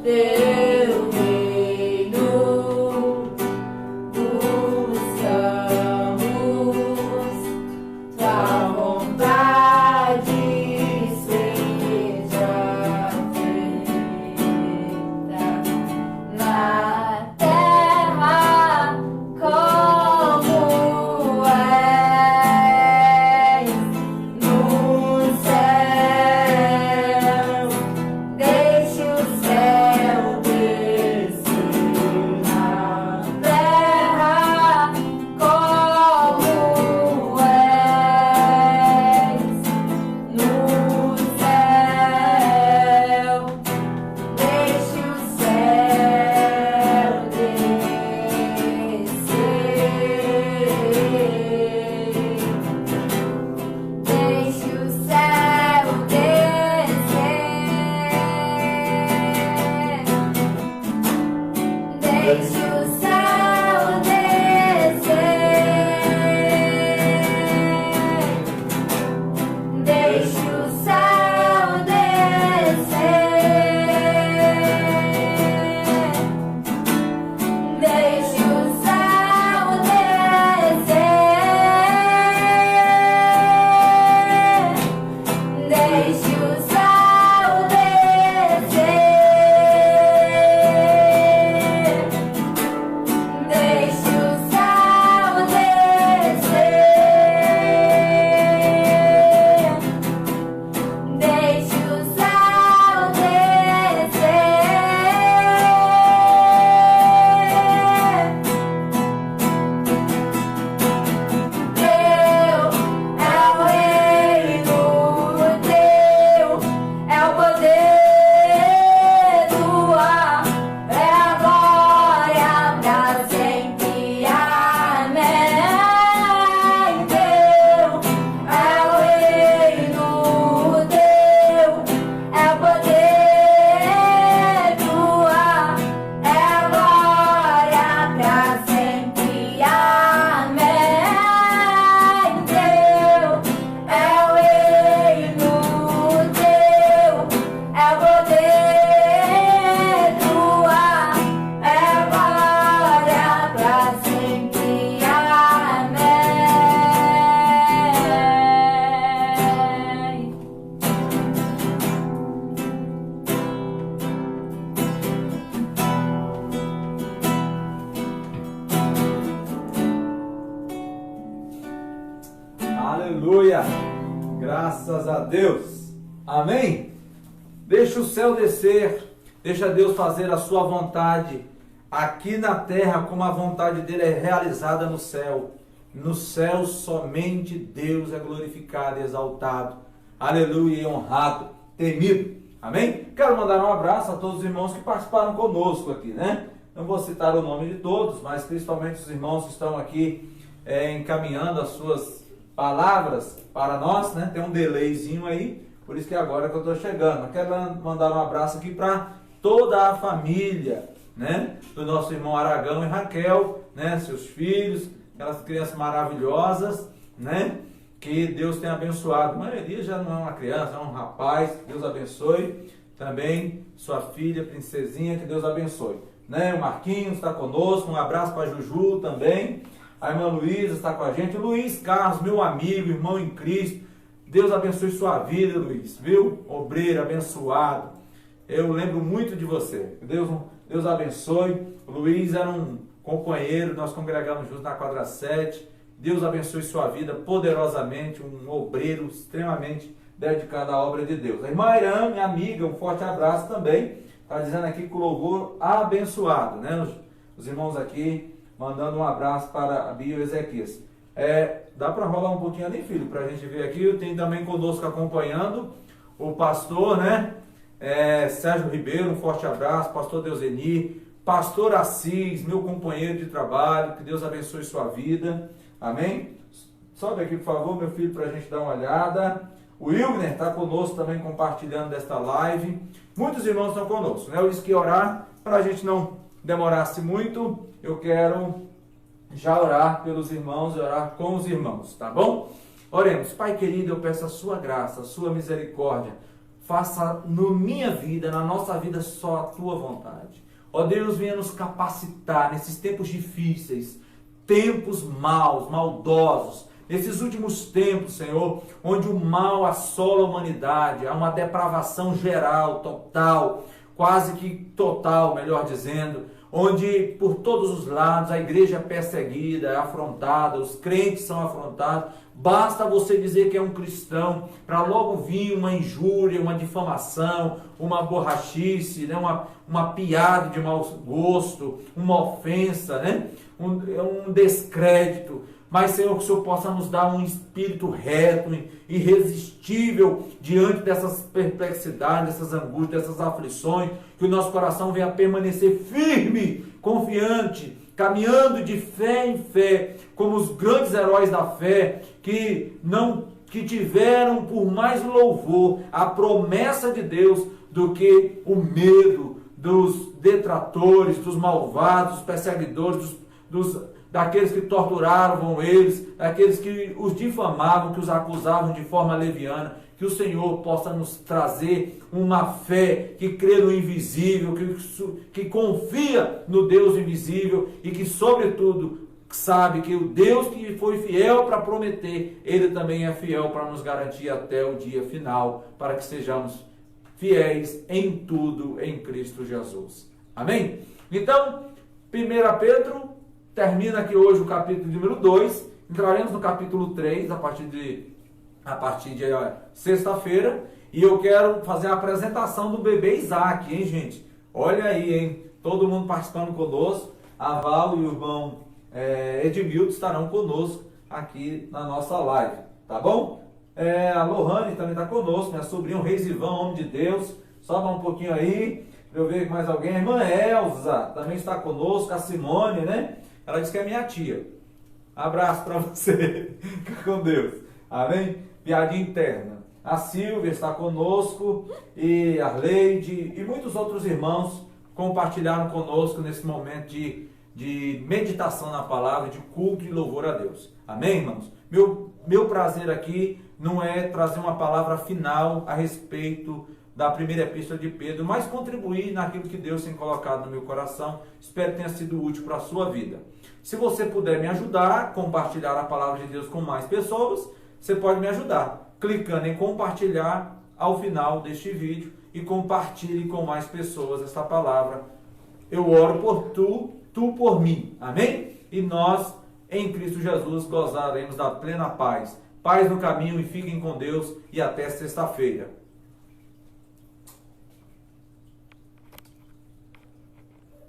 teu reino, buscamos tua vontade seja feita na terra como és no céu. Deixe o céu descer na terra como és no céu. Deixe o céu descer. Deixe o céu descer. Deixe o céu descer. Deixe o céu descer. Deixe o céu descer. Deixe o céu descer. Deixe o céu descer. Deixe o céu descer. Teu é o reino, teu é o poder, tua é a glória pra sempre. Amém. Teu é o reino, teu é o poder, tua é a glória pra sempre. Amém. Teu é o reino, teu é o poder, tua é a glória pra sempre. Amém. Aleluia! Graças a Deus. Amém? Deixa o céu descer. Deixa Deus fazer a sua vontade aqui na terra, como a vontade dele é realizada no céu. No céu somente Deus é glorificado e exaltado. Aleluia, e honrado, temido. Amém? Quero mandar um abraço a todos os irmãos que participaram conosco aqui, né? Não vou citar o nome de todos, mas principalmente os irmãos que estão aqui encaminhando as suas palavras para nós, né? Tem um delayzinho aí, por isso que é agora que eu estou chegando. Eu quero mandar um abraço aqui para toda a família, né? Do nosso irmão Aragão e Raquel, né? Seus filhos, aquelas crianças maravilhosas, né? Que Deus tenha abençoado. A maioria já não é uma criança, é um rapaz. Deus abençoe. Também sua filha, princesinha, que Deus abençoe. Né? O Marquinhos está conosco. Um abraço para a Juju também. A irmã Luísa está com a gente. O Luiz Carlos, meu amigo, irmão em Cristo. Deus abençoe sua vida, Luiz. Viu? Obreiro, abençoado. Eu lembro muito de você. Deus abençoe. O Luiz era um companheiro. Nós congregamos juntos na quadra 7. Deus abençoe sua vida poderosamente, um obreiro extremamente dedicado à obra de Deus. A irmã Irã, minha amiga, um forte abraço também. Está dizendo aqui que o louvor abençoado, né? Os irmãos aqui mandando um abraço para a Bia e Ezequias. Dá para rolar um pouquinho ali, filho, para a gente ver aqui. Tem também conosco acompanhando o pastor, né? Sérgio Ribeiro, um forte abraço. Pastor Deuseni, pastor Assis, meu companheiro de trabalho. Que Deus abençoe sua vida. Amém? Sobe aqui, por favor, meu filho, para a gente dar uma olhada. O Wilgner está conosco também compartilhando desta live. Muitos irmãos estão conosco, né? Eu disse que ia orar, para a gente não demorasse muito, eu quero já orar pelos irmãos e orar com os irmãos, tá bom? Oremos. Pai querido, eu peço a sua graça, a sua misericórdia. faça na minha vida, na nossa vida, só a tua vontade. Ó Deus, venha nos capacitar nesses tempos difíceis, tempos maus, maldosos, nesses últimos tempos, Senhor, onde o mal assola a humanidade, há uma depravação geral, total, quase que total, melhor dizendo, onde por todos os lados a igreja é perseguida, é afrontada, os crentes são afrontados. Basta você dizer que é um cristão para logo vir uma injúria, uma difamação, uma borrachice, né? uma piada de mau gosto, uma ofensa, né? um descrédito. Mas, Senhor, que o Senhor possa nos dar um espírito reto, irresistível diante dessas perplexidades, dessas angústias, dessas aflições, que o nosso coração venha permanecer firme, confiante, caminhando de fé em fé, como os grandes heróis da fé, que tiveram por mais louvor a promessa de Deus do que o medo dos detratores, dos malvados, dos perseguidores, daqueles que torturavam eles, daqueles que os difamavam, que os acusavam de forma leviana. Que o Senhor possa nos trazer uma fé que crê no invisível, que confia no Deus invisível e que, sobretudo, sabe que o Deus que foi fiel para prometer, Ele também é fiel para nos garantir até o dia final, para que sejamos fiéis em tudo em Cristo Jesus. Amém? Então, 1 Pedro termina aqui hoje o capítulo número 2, entraremos no capítulo 3 a partir de sexta-feira, e eu quero fazer a apresentação do bebê Isaac, hein, gente? Olha aí, hein? Todo mundo participando conosco. A Val e o irmão Edmilton estarão conosco aqui na nossa live, tá bom? A Lohane também está conosco, minha sobrinha, o Reisivão, homem de Deus. Sobe um pouquinho aí, para eu ver mais alguém. A irmã Elza também está conosco, a Simone, né? Ela disse que é minha tia. Abraço para você. Fica com Deus. Amém? Piadinha interna. A Silvia está conosco, e a Leide e muitos outros irmãos compartilharam conosco nesse momento de meditação na palavra, de culto e louvor a Deus. Amém, irmãos? Meu prazer aqui não é trazer uma palavra final a respeito da primeira epístola de Pedro, mas contribuir naquilo que Deus tem colocado no meu coração. Espero que tenha sido útil para a sua vida. Se você puder me ajudar a compartilhar a palavra de Deus com mais pessoas, você pode me ajudar clicando em compartilhar ao final deste vídeo, e compartilhe com mais pessoas esta palavra. Eu oro por tu por mim. Amém? E nós, em Cristo Jesus, gozaremos da plena paz. Paz no caminho, e fiquem com Deus, e até sexta-feira.